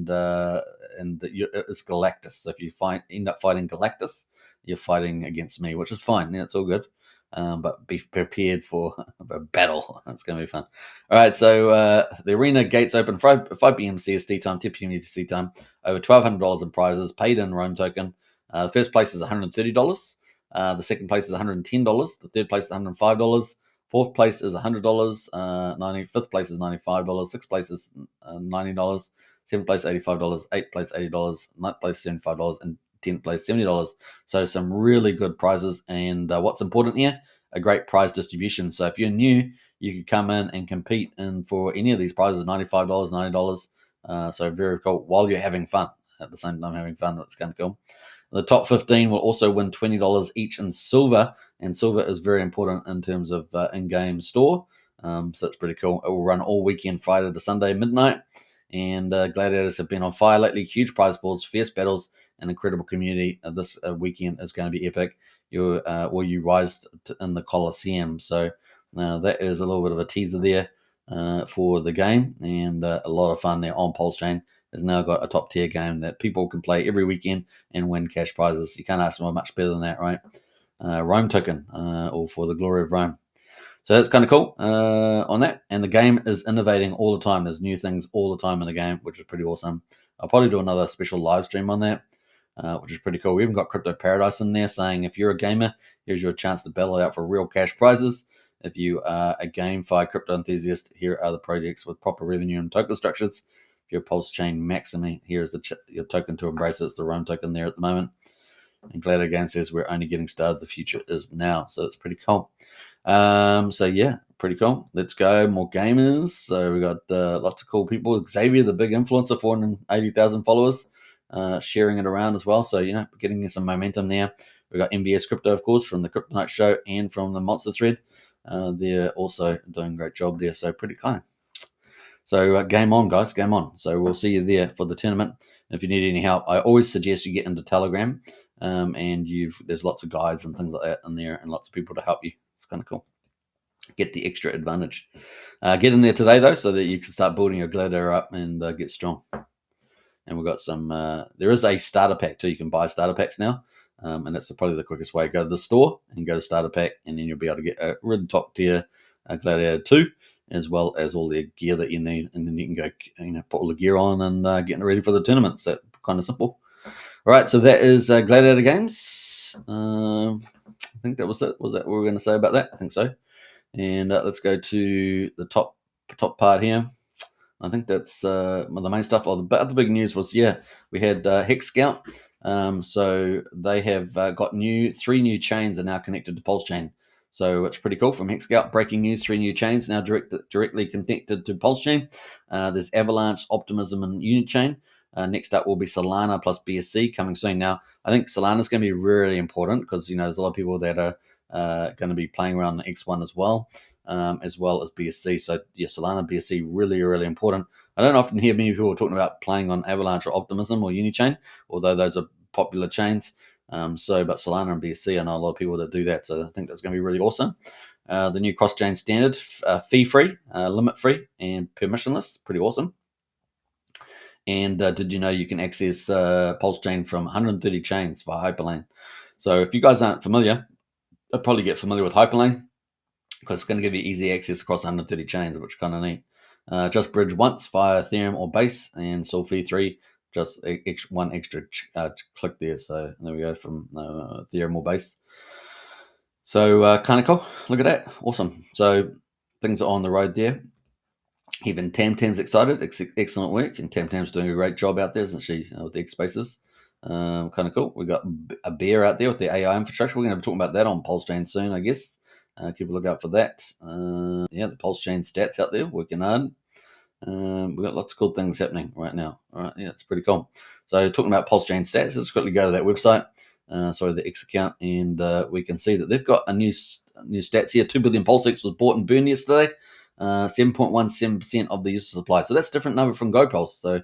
it's Galactus. So if you end up fighting Galactus, you're fighting against me, which is fine. Yeah, it's all good. But be prepared for a battle. That's going to be fun. All right, so the arena gates open 5 p.m. CST time, 10 p.m. UTC time. Over $1,200 in prizes, paid in Roam token. The first place is $130. The second place is $110. The third place is $105. Fourth place is $100. Fifth place is $95. Sixth place is $90. Seventh place $85. Eighth place $80. Ninth place $75. And 10th place $70. So some really good prizes. And what's important here? A great prize distribution. So if you're new, you could come in and compete for any of these prizes. $95, $90. So very cool while you're having fun. at the same time having fun. That's kind of cool. The top 15 will also win $20 each in silver, and silver is very important in terms of in-game store. So it's pretty cool. It will run all weekend, Friday to Sunday midnight. And gladiators have been on fire lately. Huge prize pools, fierce battles, an incredible community. This weekend is going to be epic. You rise in the Colosseum. So that is a little bit of a teaser there for the game, and a lot of fun there on PulseChain. Has now got a top tier game that people can play every weekend and win cash prizes. You can't ask for much better than that, right? Rome token, or for the glory of Rome. So that's kind of cool on that. And the game is innovating all the time. There's new things all the time in the game, which is pretty awesome. I'll probably do another special live stream on that, which is pretty cool. We even got Crypto Paradise in there saying, if you're a gamer, here's your chance to battle it out for real cash prizes. If you are a GameFi crypto enthusiast, here are the projects with proper revenue and token structures. If you're PulseChain Maximi, here's your token to embrace it. It's the Rome token there at the moment. And Glad again says we're only getting started. The future is now. So it's pretty cool. So yeah, pretty cool. Let's go. More gamers. So we got lots of cool people. Xavier, the big influencer, 480,000 followers, sharing it around as well. So, getting some momentum there. We got MVS Crypto, of course, from the Crypto Night Show and from the Monster Thread. They're also doing a great job there. So pretty kind. So game on, guys. Game on. So we'll see you there for the tournament. If you need any help, I always suggest you get into Telegram. And there's lots of guides and things like that in there, and lots of people to help you. It's kind of cool. Get the extra advantage. Get in there today, though, so that you can start building your gladiator up and get strong. And we've got some, there is a starter pack too. You can buy starter packs now. And that's probably the quickest way. Go to the store and go to starter pack, and then you'll be able to get a really top tier gladiator 2, as well as all the gear that you need. And then you can go, put all the gear on and getting ready for the tournaments. That kind of simple. All right, so that is Gladiator Games. I think that was it. Was that what we were going to say about that? I think so. And let's go to the top part here. I think that's the main stuff. The other big news was, we had Hex Scout. So they have got 3 new chains are now connected to PulseChain. So it's pretty cool from Hex Scout. Breaking news, 3 new chains now directly connected to PulseChain. There's Avalanche, Optimism, and Unichain. Next up will be Solana plus BSC coming soon. Now, I think Solana is going to be really important because, there's a lot of people that are going to be playing around the X1 as well as BSC. So, Solana, BSC, really, really important. I don't often hear many people talking about playing on Avalanche or Optimism or Unichain, although those are popular chains. But Solana and BSC, I know a lot of people that do that. So I think that's going to be really awesome. The new cross-chain standard, fee-free, limit-free, and permissionless. Pretty awesome. And did you know you can access PulseChain from 130 chains via Hyperlane? So if you guys aren't familiar, I'll probably get familiar with Hyperlane because it's going to give you easy access across 130 chains, which is kind of neat. Just bridge once via Ethereum or Base, and still fee 3, just one extra click there. So there we go, from Ethereum or Base. So kind of cool. Look at that. Awesome. So things are on the road there. Even Tamtam's excited. Excellent work. And Tamtam's doing a great job out there, isn't she, with the X Spaces? Kind of cool. We've got a bear out there with the AI infrastructure. We're going to be talking about that on PulseChain soon, I guess. Keep a look out for that. The PulseChain stats out there, working hard. We've got lots of cool things happening right now. All right, it's pretty cool. So talking about PulseChain stats, let's quickly go to that website. The X account, and we can see that they've got a new stats here. 2 billion PulseX was bought and burned yesterday. 7.17% of the user supply. So that's a different number from GoPulse. So,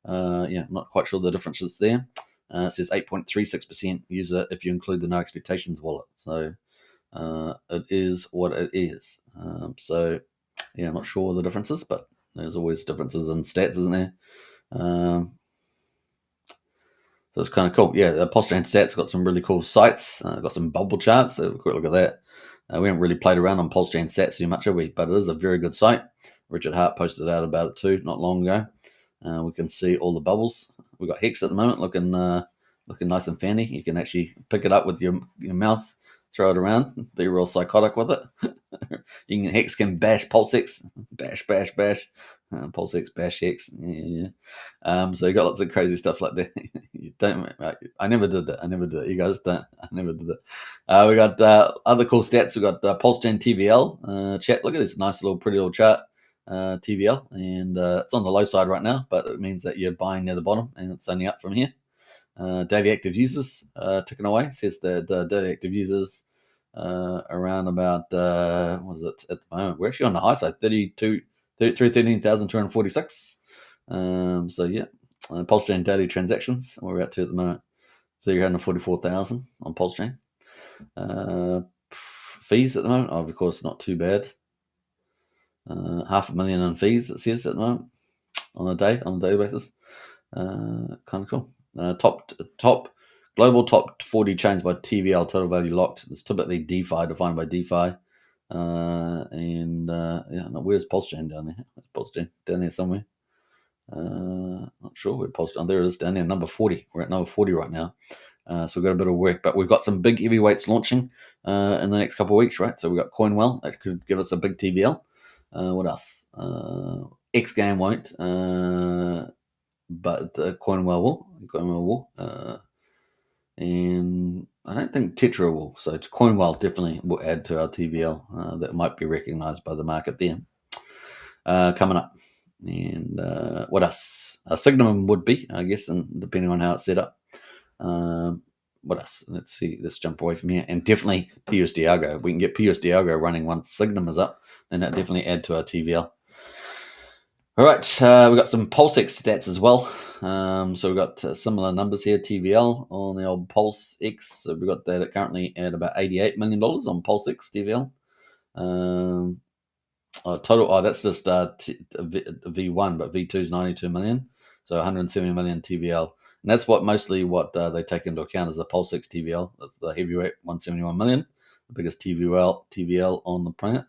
not quite sure the differences there. It says 8.36% user if you include the No Expectations wallet. So it is what it is. Not sure the differences, but there's always differences in stats, isn't there? So it's kind of cool. Yeah, the PulseChain stats got some really cool sites. Got some bubble charts. So quick look at that. We haven't really played around on PulseChain stats too much, have we? But it is a very good site. Richard Hart posted out about it too, not long ago. We can see all the bubbles. We've got Hex at the moment, looking nice and fancy. You can actually pick it up with your mouse, throw it around, be real psychotic with it. Hex can bash PulseX, bash. PulseX bash Hex. Yeah. So you got lots of crazy stuff like that. You don't. I never did that. You guys don't. I never did it. We got other cool stats. We got PulseChain TVL chat. Look at this nice little pretty little chart. TVL, and it's on the low side right now, but it means that you're buying near the bottom, and it's only up from here. Daily active users ticking away. It says that daily active users around about what is it at the moment? We're actually on the high side, 13,246. So yeah, PulseChain daily transactions we're at to at the moment, 344,000 on PulseChain. Fees at the moment, of course, not too bad. 500,000 in fees, it says at the moment on a daily basis. Kind of cool. Global top 40 chains by TVL total value locked. It's typically DeFi, defined by DeFi. Where's PulseChain down there? PulseChain down there somewhere. Not sure where PulseChain. There it is down there, number 40. We're at number 40 right now. So we've got a bit of work, but we've got some big heavyweights launching in the next couple of weeks, right? So we've got Coinwell that could give us a big TVL. What else? X Game won't, but Coinwell will. And I don't think Tetra will. So Coinwell definitely will add to our TVL that might be recognised by the market there coming up. And what else? Signum would be, I guess, and depending on how it's set up. What else? Let's see. Let's jump away from here. And definitely PUSD ALGO. We can get PUSD ALGO running once Signum is up, then that definitely add to our TVL. All right, we've got some PulseX stats as well. So we've got similar numbers here, TVL on the old PulseX. So we've got that currently at about $88 million on PulseX TVL. Total, that's just V1, but V2 is 92 million. So 170 million TVL. And that's mostly what they take into account is the PulseX TVL. That's the heavyweight, 171 million, the biggest TVL on the planet.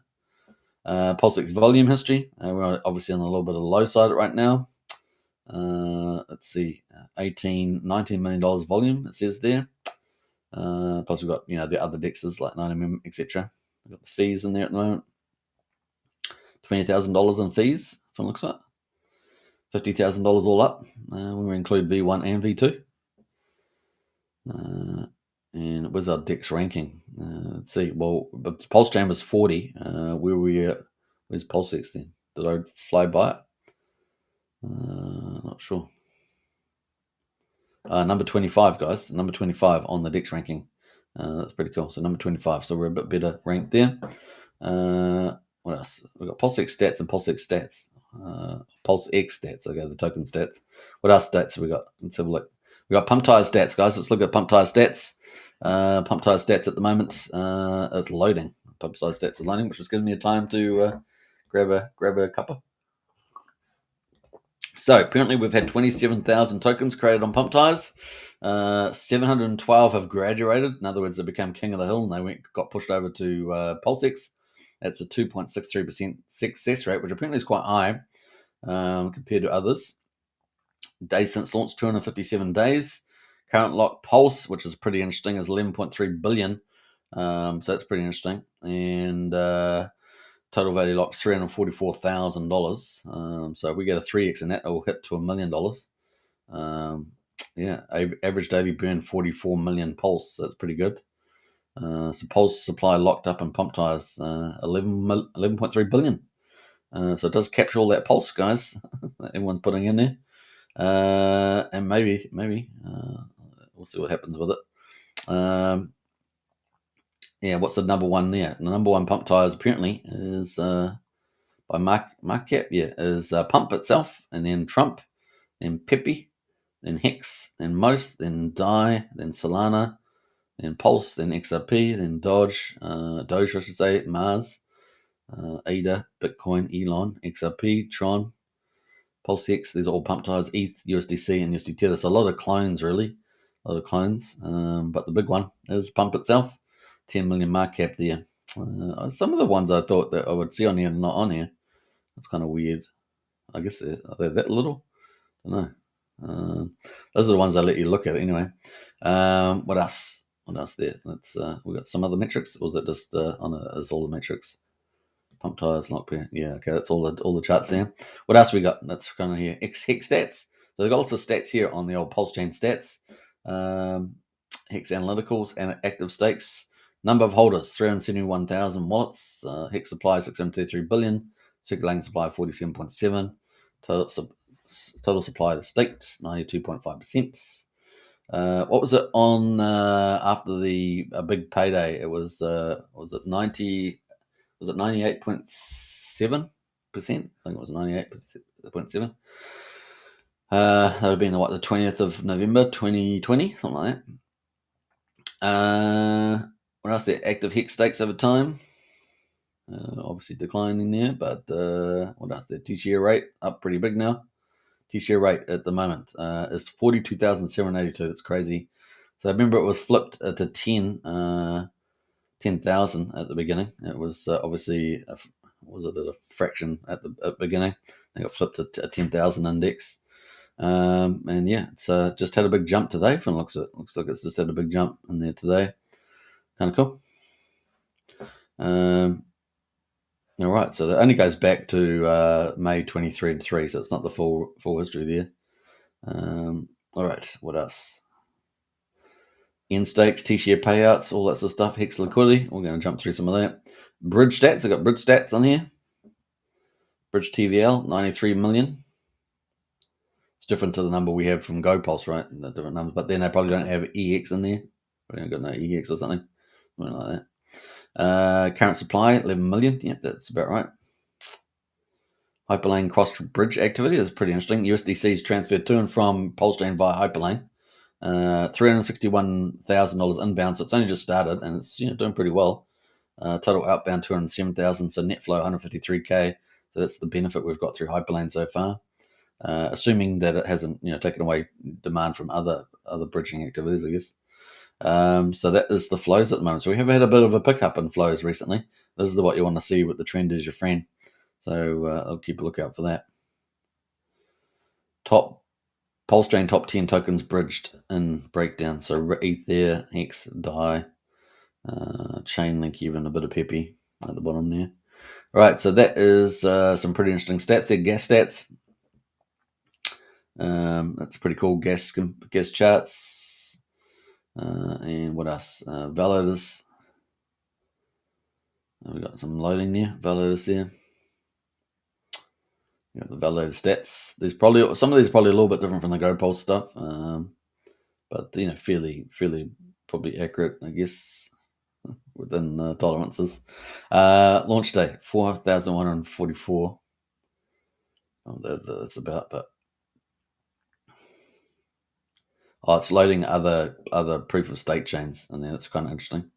PulseX volume history. We're obviously on a little bit of the low side right now. Let's see, $19 million volume, it says there. Plus we've got, the other dexes like 90mm, etc. We've got the fees in there at the moment. $20,000 in fees, from looks like. $50,000 all up when we include V1 and V2. And where's our DEX ranking? Let's see. Well, but PulseChain was 40. Where were we at? Where's PulseX then? Did I fly by it? Not sure. Number 25, guys. Number 25 on the DEX ranking. That's pretty cool. So number 25. So we're a bit better ranked there. What else? We've got PulseX stats and PulseX stats. PulseX stats. Okay, the token stats. What else stats have we got? Let's have a look. We got pump tire stats, guys. Let's look at pump tire stats. Pump tire stats at the moment. It's loading. Pump tire stats is loading, which is giving me a time to grab a cuppa. So apparently we've had 27,000 tokens created on pump tires. 712 have graduated. In other words, they become king of the hill and they got pushed over to PulseX. That's a 2.63% success rate, which apparently is quite high compared to others. Days since launch, 257 days. Current lock pulse, which is pretty interesting, is 11.3 billion. So that's pretty interesting. And total value locked $344,000. So if we get a 3x in that, it will hit to $1 million. Average daily burn 44 million pulse. So that's pretty good. So pulse supply locked up in pump tires, 11.3 billion. So it does capture all that pulse, guys, that everyone's putting in there. And maybe we'll see what happens with it. What's the number one there? The number one pump tires apparently is by market cap, is Pump itself, and then Trump, then Pepe, then Hex, then Most, then Dai, then Solana, then Pulse, then XRP, then Doge, I should say, Mars, ADA, Bitcoin, Elon, XRP, Tron, PulseX. These are all pump tires, ETH, USDC, and USDT. There's a lot of clones, really. A lot of clones. But the big one is Pump itself. 10 million market cap there. Some of the ones I thought that I would see on here and not on here. That's kind of weird. I guess they're that little. I don't know. Those are the ones I let you look at anyway. What else? What else there? Let's. We got some other metrics, or is it just is all the metrics? Pump tires, lock pair. Yeah, okay, that's all the charts there. What else we got? That's kind of here. Hex stats. So they've got lots of stats here on the old PulseChain stats. Hex analyticals and active stakes. Number of holders, 371,000 wallets. Hex supply, 633 billion. Circulating supply 47.7. Total supply to states 92.5%. What was it on after the big payday? It was it 90? Was it 98.7%? I think it was 98.7. That would have been the 20th of November 2020, something like that. What else there? Active HEX stakes over time. Obviously declining there, but what else there? T-share rate up pretty big now. T-share rate at the moment is 42,782. That's crazy. So I remember it was flipped to 10,000 at the beginning. It was obviously was it a fraction at the beginning? They got flipped to a 10,000 index. And yeah, it's just had a big jump today from the looks of it. Looks like it's just had a big jump in there today. Kind of cool. All right, so that only goes back to May 23 and 3, so it's not the full history there. All right, what else? End stakes, T-share payouts, all that sort of stuff, HEX liquidity. We're going to jump through some of that. Bridge stats, I've got bridge stats on here. Bridge TVL, 93 million. It's different to the number we have from GoPulse, right? The different numbers, but then they probably don't have EX in there. Probably don't got no EX or something like that. Current supply, 11 million. Yep, that's about right. Hyperlane cross bridge activity is pretty interesting. USDC is transferred to and from PulseChain via Hyperlane. $361,000 inbound, so it's only just started and it's doing pretty well. Total outbound 207,000, so net flow 153k. So that's the benefit we've got through Hyperlane so far. Assuming that it hasn't taken away demand from other bridging activities, I guess. So that is the flows at the moment. So we have had a bit of a pickup in flows recently. This is what you want to see with the trend is your friend. So I'll keep a lookout for that. PulseChain top 10 tokens bridged in breakdown. So ETH there, HEX, DAI, Chainlink, even a bit of Pepe at the bottom there. All right, so that is some pretty interesting stats there. Gas stats. That's pretty cool. Gas charts. And what else? Validators. We got some loading there. Validators there. You got the validated stats. Some of these are probably a little bit different from the GoPulse stuff, but fairly probably accurate, I guess, within tolerances. Launch day 4,144. That's about, but it's loading other proof of stake chains, and that's kind of interesting.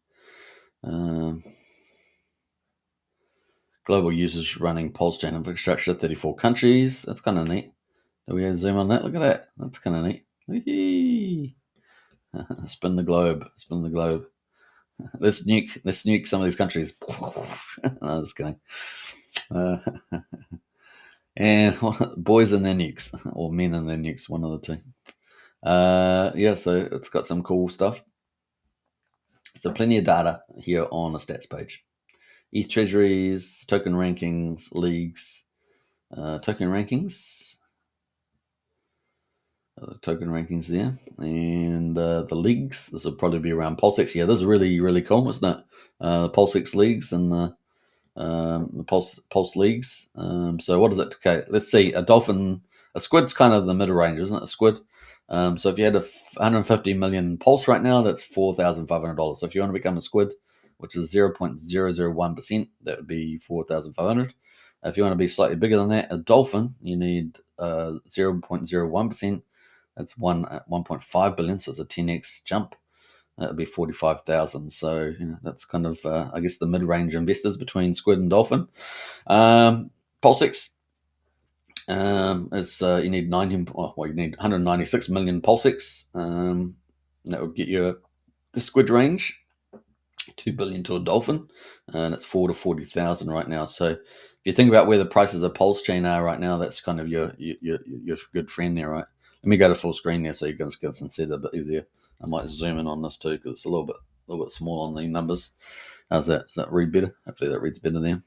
Global users running PulseChain infrastructure, 34 countries. That's kind of neat. Do we zoom on that? Look at that. That's kind of neat. Whee! Spin the globe. Let's nuke some of these countries. No, just kidding. And boys and their nukes, or men and their nukes, one of the two. Yeah, so it's got some cool stuff. So plenty of data here on the stats page. ETH treasuries, token rankings, leagues, token rankings there, and the leagues. This will probably be around PulseX. Yeah, this is really, really cool, isn't it? The PulseX leagues and the Pulse leagues. So what is it? Okay, let's see. A squid's kind of the middle range, isn't it? A squid. So if you had 150 million Pulse right now, that's $4,500. So if you want to become a squid, which is 0.001%, that would be 4,500. If you want to be slightly bigger than that, a dolphin, you need 0.01%. That's 1.5 billion, so it's a 10x jump. That would be 45,000. So that's kind of I guess the mid-range investors between squid and dolphin. PulseX is you need 196 million PulseX. That would get you the squid range. 2 billion to a dolphin, and it's 4 to 40,000 right now. So if you think about where the prices of PulseChain are right now, that's kind of your good friend there, right? Let me go to full screen there so you can see it a bit easier. I might zoom in on this too because it's a little bit small on the numbers. How's that? Does that read better? Hopefully that reads better there.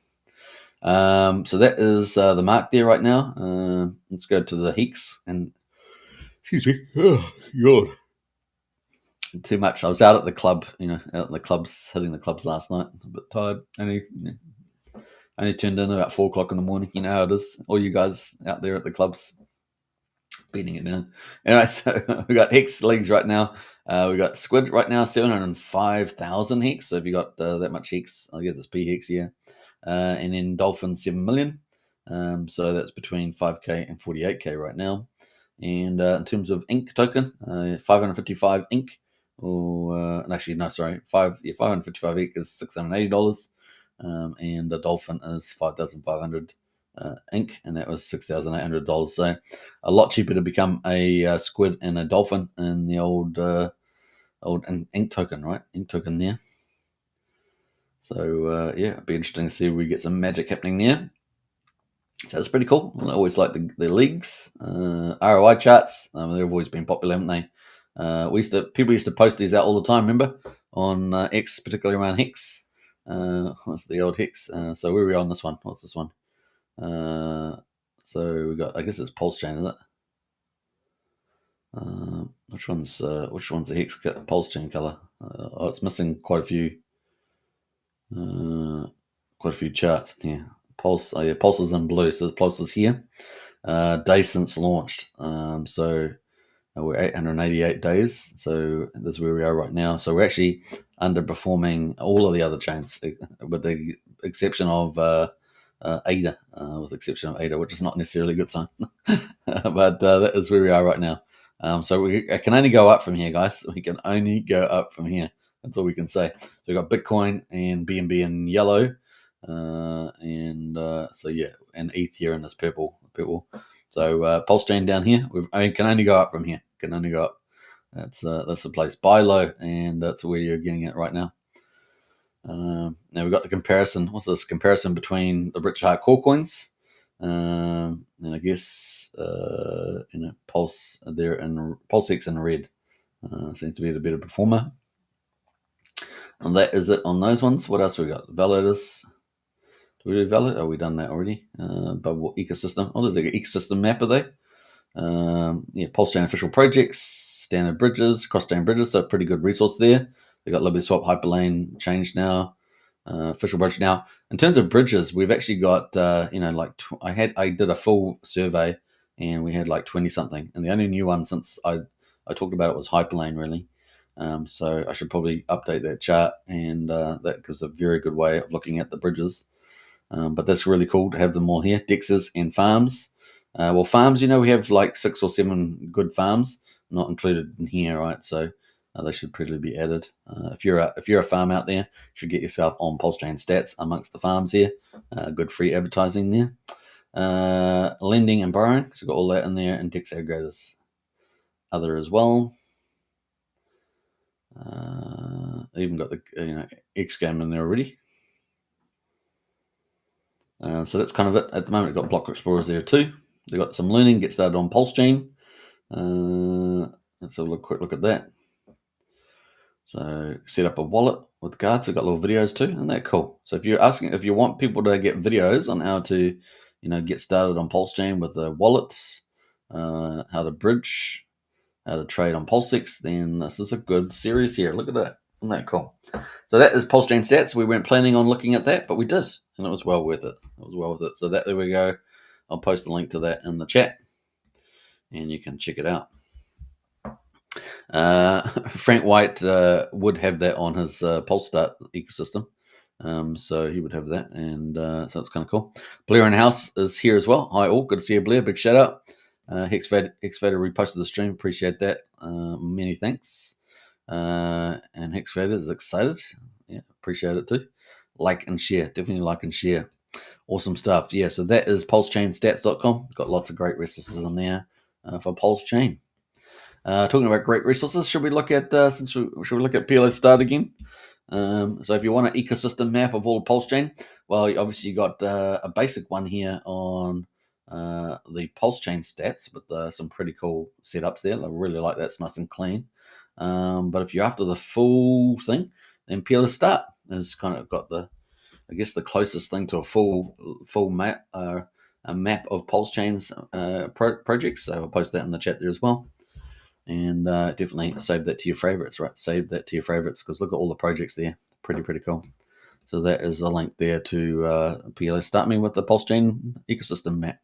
So that is the mark there right now. Let's go to the HEX and excuse me. Oh, God. Too much. I was out at the club, out in the clubs, hitting the clubs last night. I was a bit tired. Only only turned in about 4 o'clock in the morning. You know how it is. All you guys out there at the clubs beating it down. Anyway, so we got hex leagues right now. We got squid right now, 705,000 hex. So if you got that much hex, I guess it's P hex, yeah. And then dolphin 7 million. So that's between 5k and 48k right now. And in terms of ink token, 555 ink. Actually, no, sorry, 555 ink is $680. And a dolphin is 5,500 ink, and that was $6,800. So a lot cheaper to become a squid and a dolphin in the old ink token, right? Ink token there. So yeah, it'd be interesting to see if we get some magic happening there. So it's pretty cool. I always like the leagues, ROI charts. They've always been popular, haven't they? People used to post these out all the time. Remember on X, particularly around Hex. What's the old Hex? So where are we on this one? What's this one? So we got. I guess it's PulseChain, is it? Which one's the Hex PulseChain color? Oh, it's missing quite a few. Quite a few charts here. Pulse, yeah, Pulse is in blue, so the Pulse is here. Day since launched. So we're 888 days. So that's where we are right now. So we're actually underperforming all of the other chains, with the exception of ADA, which is not necessarily a good sign. But that is where we are right now. So we can only go up from here, guys. We can only go up from here. That's all we can say. So we got Bitcoin and BNB in yellow, so yeah, and ETH here in this purple. So PulseChain down here. Can only go up from here. Can only go up. That's the place. Buy low, and that's where you're getting it right now. Now we've got the comparison. What's this comparison between the Richard Heart core coins? And I guess Pulse there and PulseX in red seems to be the better performer. And that is it on those ones. What else we got? Validators. Do we do valid? Oh, we done that already. Bubble ecosystem. Oh, there's like an ecosystem map of there. Yeah, PulseChain official projects, standard bridges, cross-chain bridges. So pretty good resource there. They got Liberty Swap, Hyperlane changed now. Official bridge now. In terms of bridges, we've actually got I did a full survey and we had like 20 something, and the only new one since I talked about it was Hyperlane really. So I should probably update that chart, and that gives a very good way of looking at the bridges. But that's really cool to have them all here. Dexes and farms. Farms, we have like 6 or 7 good farms, not included in here, right? So they should probably be added. If you're a farm out there, you should get yourself on PulseChain stats amongst the farms here. Good free advertising there. Lending and borrowing, so we've got all that in there, and Dex aggregators other as well. Even got the X game in there already. So that's kind of it at the moment. We've got block explorers there too. They've got some learning. Get started on PulseChain. Let's have a quick look at that. So set up a wallet with cards. I've got little videos too, and they're cool. So if you want people to get videos on how to, get started on PulseChain with the wallets, how to bridge, how to trade on PulseX, then this is a good series here. Look at that. Isn't that cool? So that is PulseChain stats. We weren't planning on looking at that, but we did, and it was well worth it. So there we go. I'll post a link to that in the chat, and you can check it out. Frank White would have that on his PulseStart ecosystem, so he would have that, and so it's kind of cool. Blair in house is here as well. Hi all, good to see you, Blair. Big shout out. Hexvader reposted the stream. Appreciate that. Many thanks. And Hexvader is excited. Yeah, appreciate it too. Like and share. Definitely like and share. Awesome stuff. Yeah, so that is PulseChainStats.com. Got lots of great resources in there for PulseChain. Talking about great resources, should we look at PLO Start again? So if you want an ecosystem map of all of PulseChain, well, obviously you got a basic one here on the PulseChain stats with some pretty cool setups there. I really like that. It's nice and clean. But if you're after the full thing, then PLO Start has kind of got the closest thing to a full map, a map of PulseChain's projects. So I'll post that in the chat there as well. And definitely save that to your favorites, right? Save that to your favorites, because look at all the projects there. Pretty cool. So that is a link there to PLS Start Me with the PulseChain ecosystem map.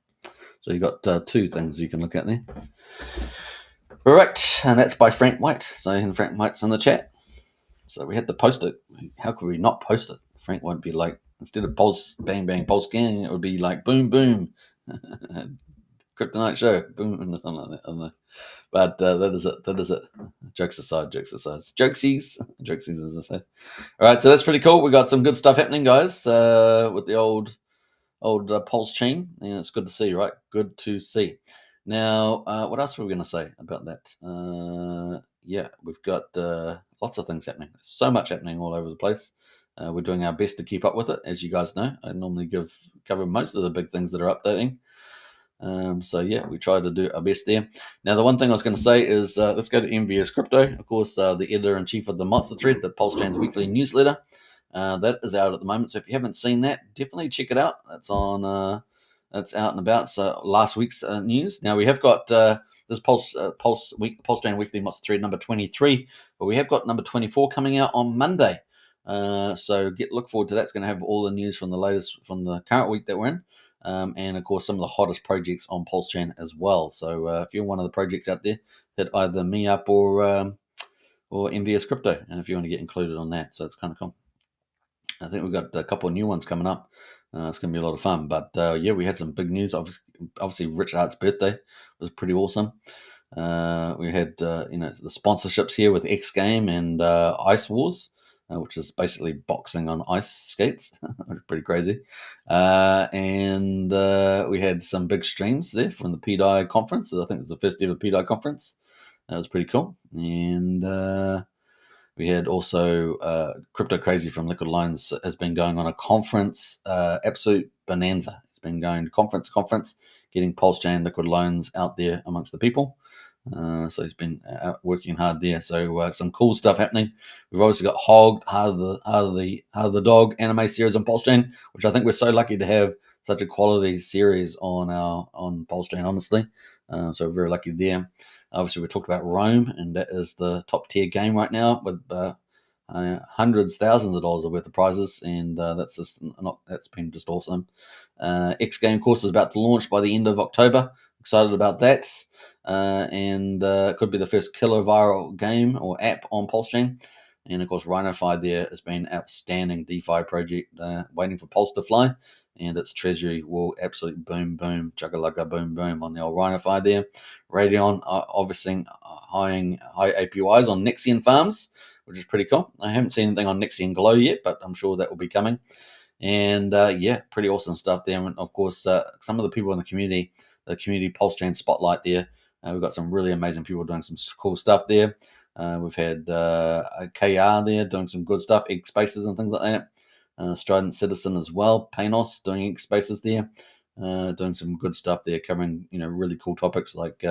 So you've got 2 things you can look at there. All right, and that's by Frank White. So and Frank White's in the chat. So we had to post it. How could we not post it? Frank won't be like, instead of pulse, bang, bang, pulse gang, it would be like boom, boom. Kryptonite show, boom, and something like that. I don't know. But that is it. That is it. Jokes aside. Jokesies, as I say. All right, so that's pretty cool. We got some good stuff happening, guys, with the old PulseChain, and it's good to see, right? Good to see. Now, what else were we going to say about that? Yeah, we've got lots of things happening. There's so much happening all over the place. We're doing our best to keep up with it, as you guys know. I normally cover most of the big things that are updating. So yeah, we try to do our best there. Now, the one thing I was going to say is let's go to MVS Crypto. Of course, the editor-in-chief of the Monster Thread, the PulseChain's weekly newsletter. That is out at the moment. So if you haven't seen that, definitely check it out. That's on. That's out and about. So last week's news. Now we have got this PulseChain Weekly Monster Thread number 23, but we have got number 24 coming out on Monday. So look forward to that. It's going to have all the news from the current week that we're in, and of course some of the hottest projects on PulseChain as well. So if you're one of the projects out there, hit either me up or MVS Crypto, and if you want to get included on that. So it's kind of cool. I think we've got a couple of new ones coming up. It's going to be a lot of fun. But yeah, we had some big news. Obviously, Richard Hart's birthday was pretty awesome. We had the sponsorships here with X Game and Ice Wars, which is basically boxing on ice skates. Pretty crazy. And we had some big streams there from the PDI conference. I think it's the first ever PDI conference. That was pretty cool. And we had also Crypto Crazy from Liquid Loans has been going on a conference, absolute bonanza. It's been going conference to conference, getting PulseChain Liquid Loans out there amongst the people. So he's been working hard there. So some cool stuff happening. We've obviously got Hogged, Heart of the Dog anime series on PulseChain, which I think we're so lucky to have such a quality series on PulseChain, honestly. So we're very lucky there. Obviously, we talked about Rome, and that is the top tier game right now with hundreds, thousands of dollars worth of prizes, and that's been just awesome. X Game course is about to launch by the end of October. Excited about that, and it could be the first killer viral game or app on PulseChain. And of course, RhinoFi there has been outstanding DeFi project, waiting for Pulse to fly, and its treasury will absolutely boom, boom, chugga-lugga, boom, boom on the old RhinoFi there. Radeon obviously high APYs on Nexian farms, which is pretty cool. I haven't seen anything on Nexian Glow yet, but I'm sure that will be coming. And yeah, pretty awesome stuff there. And of course, some of the people in the community PulseChain spotlight there. We've got some really amazing people doing some cool stuff there. We've had KR there doing some good stuff, egg spaces and things like that. Strident Citizen as well, Panos doing egg spaces there, doing some good stuff there, covering really cool topics like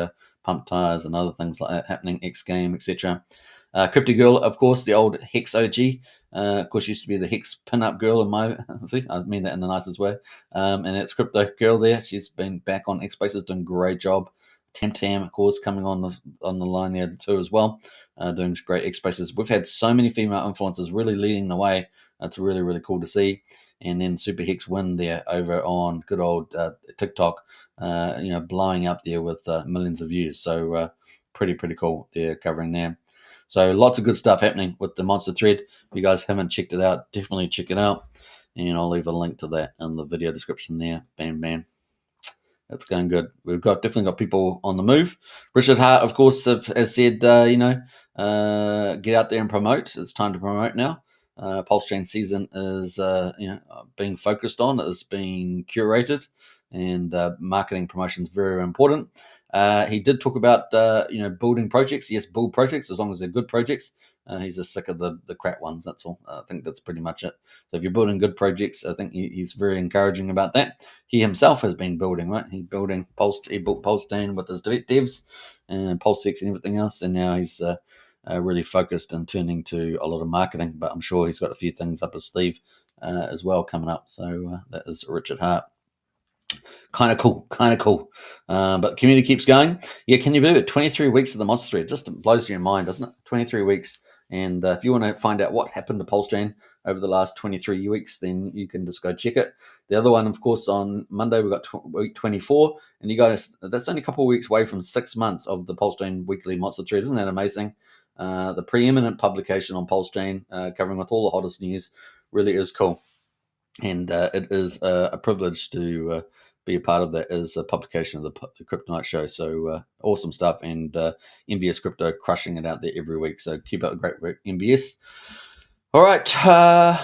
pump tires and other things like that happening, X Game, etc. Crypto Girl, of course, the old Hex OG, of course, used to be the Hex pin-up girl in my, I mean that in the nicest way, and it's Crypto Girl there. She's been back on X Spaces, doing a great job. Tam, of course, coming on the line there too as well, doing great X Spaces. We've had so many female influencers really leading the way. It's really, really cool to see. And then Super Hex Win there over on good old TikTok, blowing up there with millions of views. So pretty cool they're covering there. So lots of good stuff happening with the Monster Thread. If you guys haven't checked it out, definitely check it out. And I'll leave a link to that in the video description there. Bam, bam. That's going good. We've definitely got people on the move. Richard Hart, of course, has said, get out there and promote. It's time to promote now. PulseChain season is, being focused on, is being curated, and marketing promotion is very, very important. He did talk about, building projects. Yes, build projects as long as they're good projects. He's just sick of the crap ones. That's all. I think that's pretty much it. So if you're building good projects, I think he's very encouraging about that. He himself has been building, right? He built PulseChain with his devs and PulseX and everything else, and now he's really focused and turning to a lot of marketing. But I'm sure he's got a few things up his sleeve as well coming up. So that is Richard Hart. Kind of cool. But community keeps going. Yeah, can you believe it? 23 weeks of the Monster Thread. Just blows your mind, doesn't it? 23 weeks And if you want to find out what happened to PulseChain over the last 23 weeks, then you can just go check it. The other one, of course, on Monday, we got week 24. And you guys, that's only a couple of weeks away from 6 months of the PulseChain weekly monster thread. Isn't that amazing? The preeminent publication on PulseChain, covering with all the hottest news, really is cool. And it is a privilege to be a part of that as a publication of the Crypto Night Show. So awesome stuff, and MBS Crypto crushing it out there every week. So keep up the great work, MBS. All right,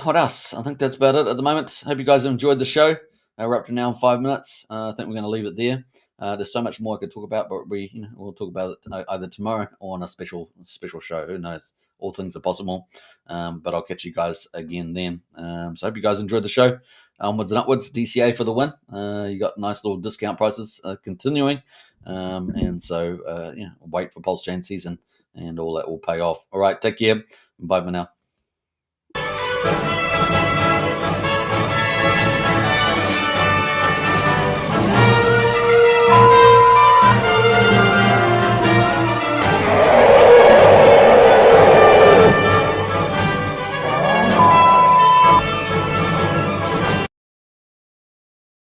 what else? I think that's about it at the moment. Hope you guys have enjoyed the show. We're up to now in 5 minutes. I think we're going to leave it there. There's so much more I could talk about, but we'll talk about it either tomorrow or on a special show. Who knows? All things are possible. But I'll catch you guys again then. So I hope you guys enjoyed the show. Onwards and upwards. DCA for the win. You got nice little discount prices continuing. And so wait for PulseChain season, and all that will pay off. All right, take care. Bye for now.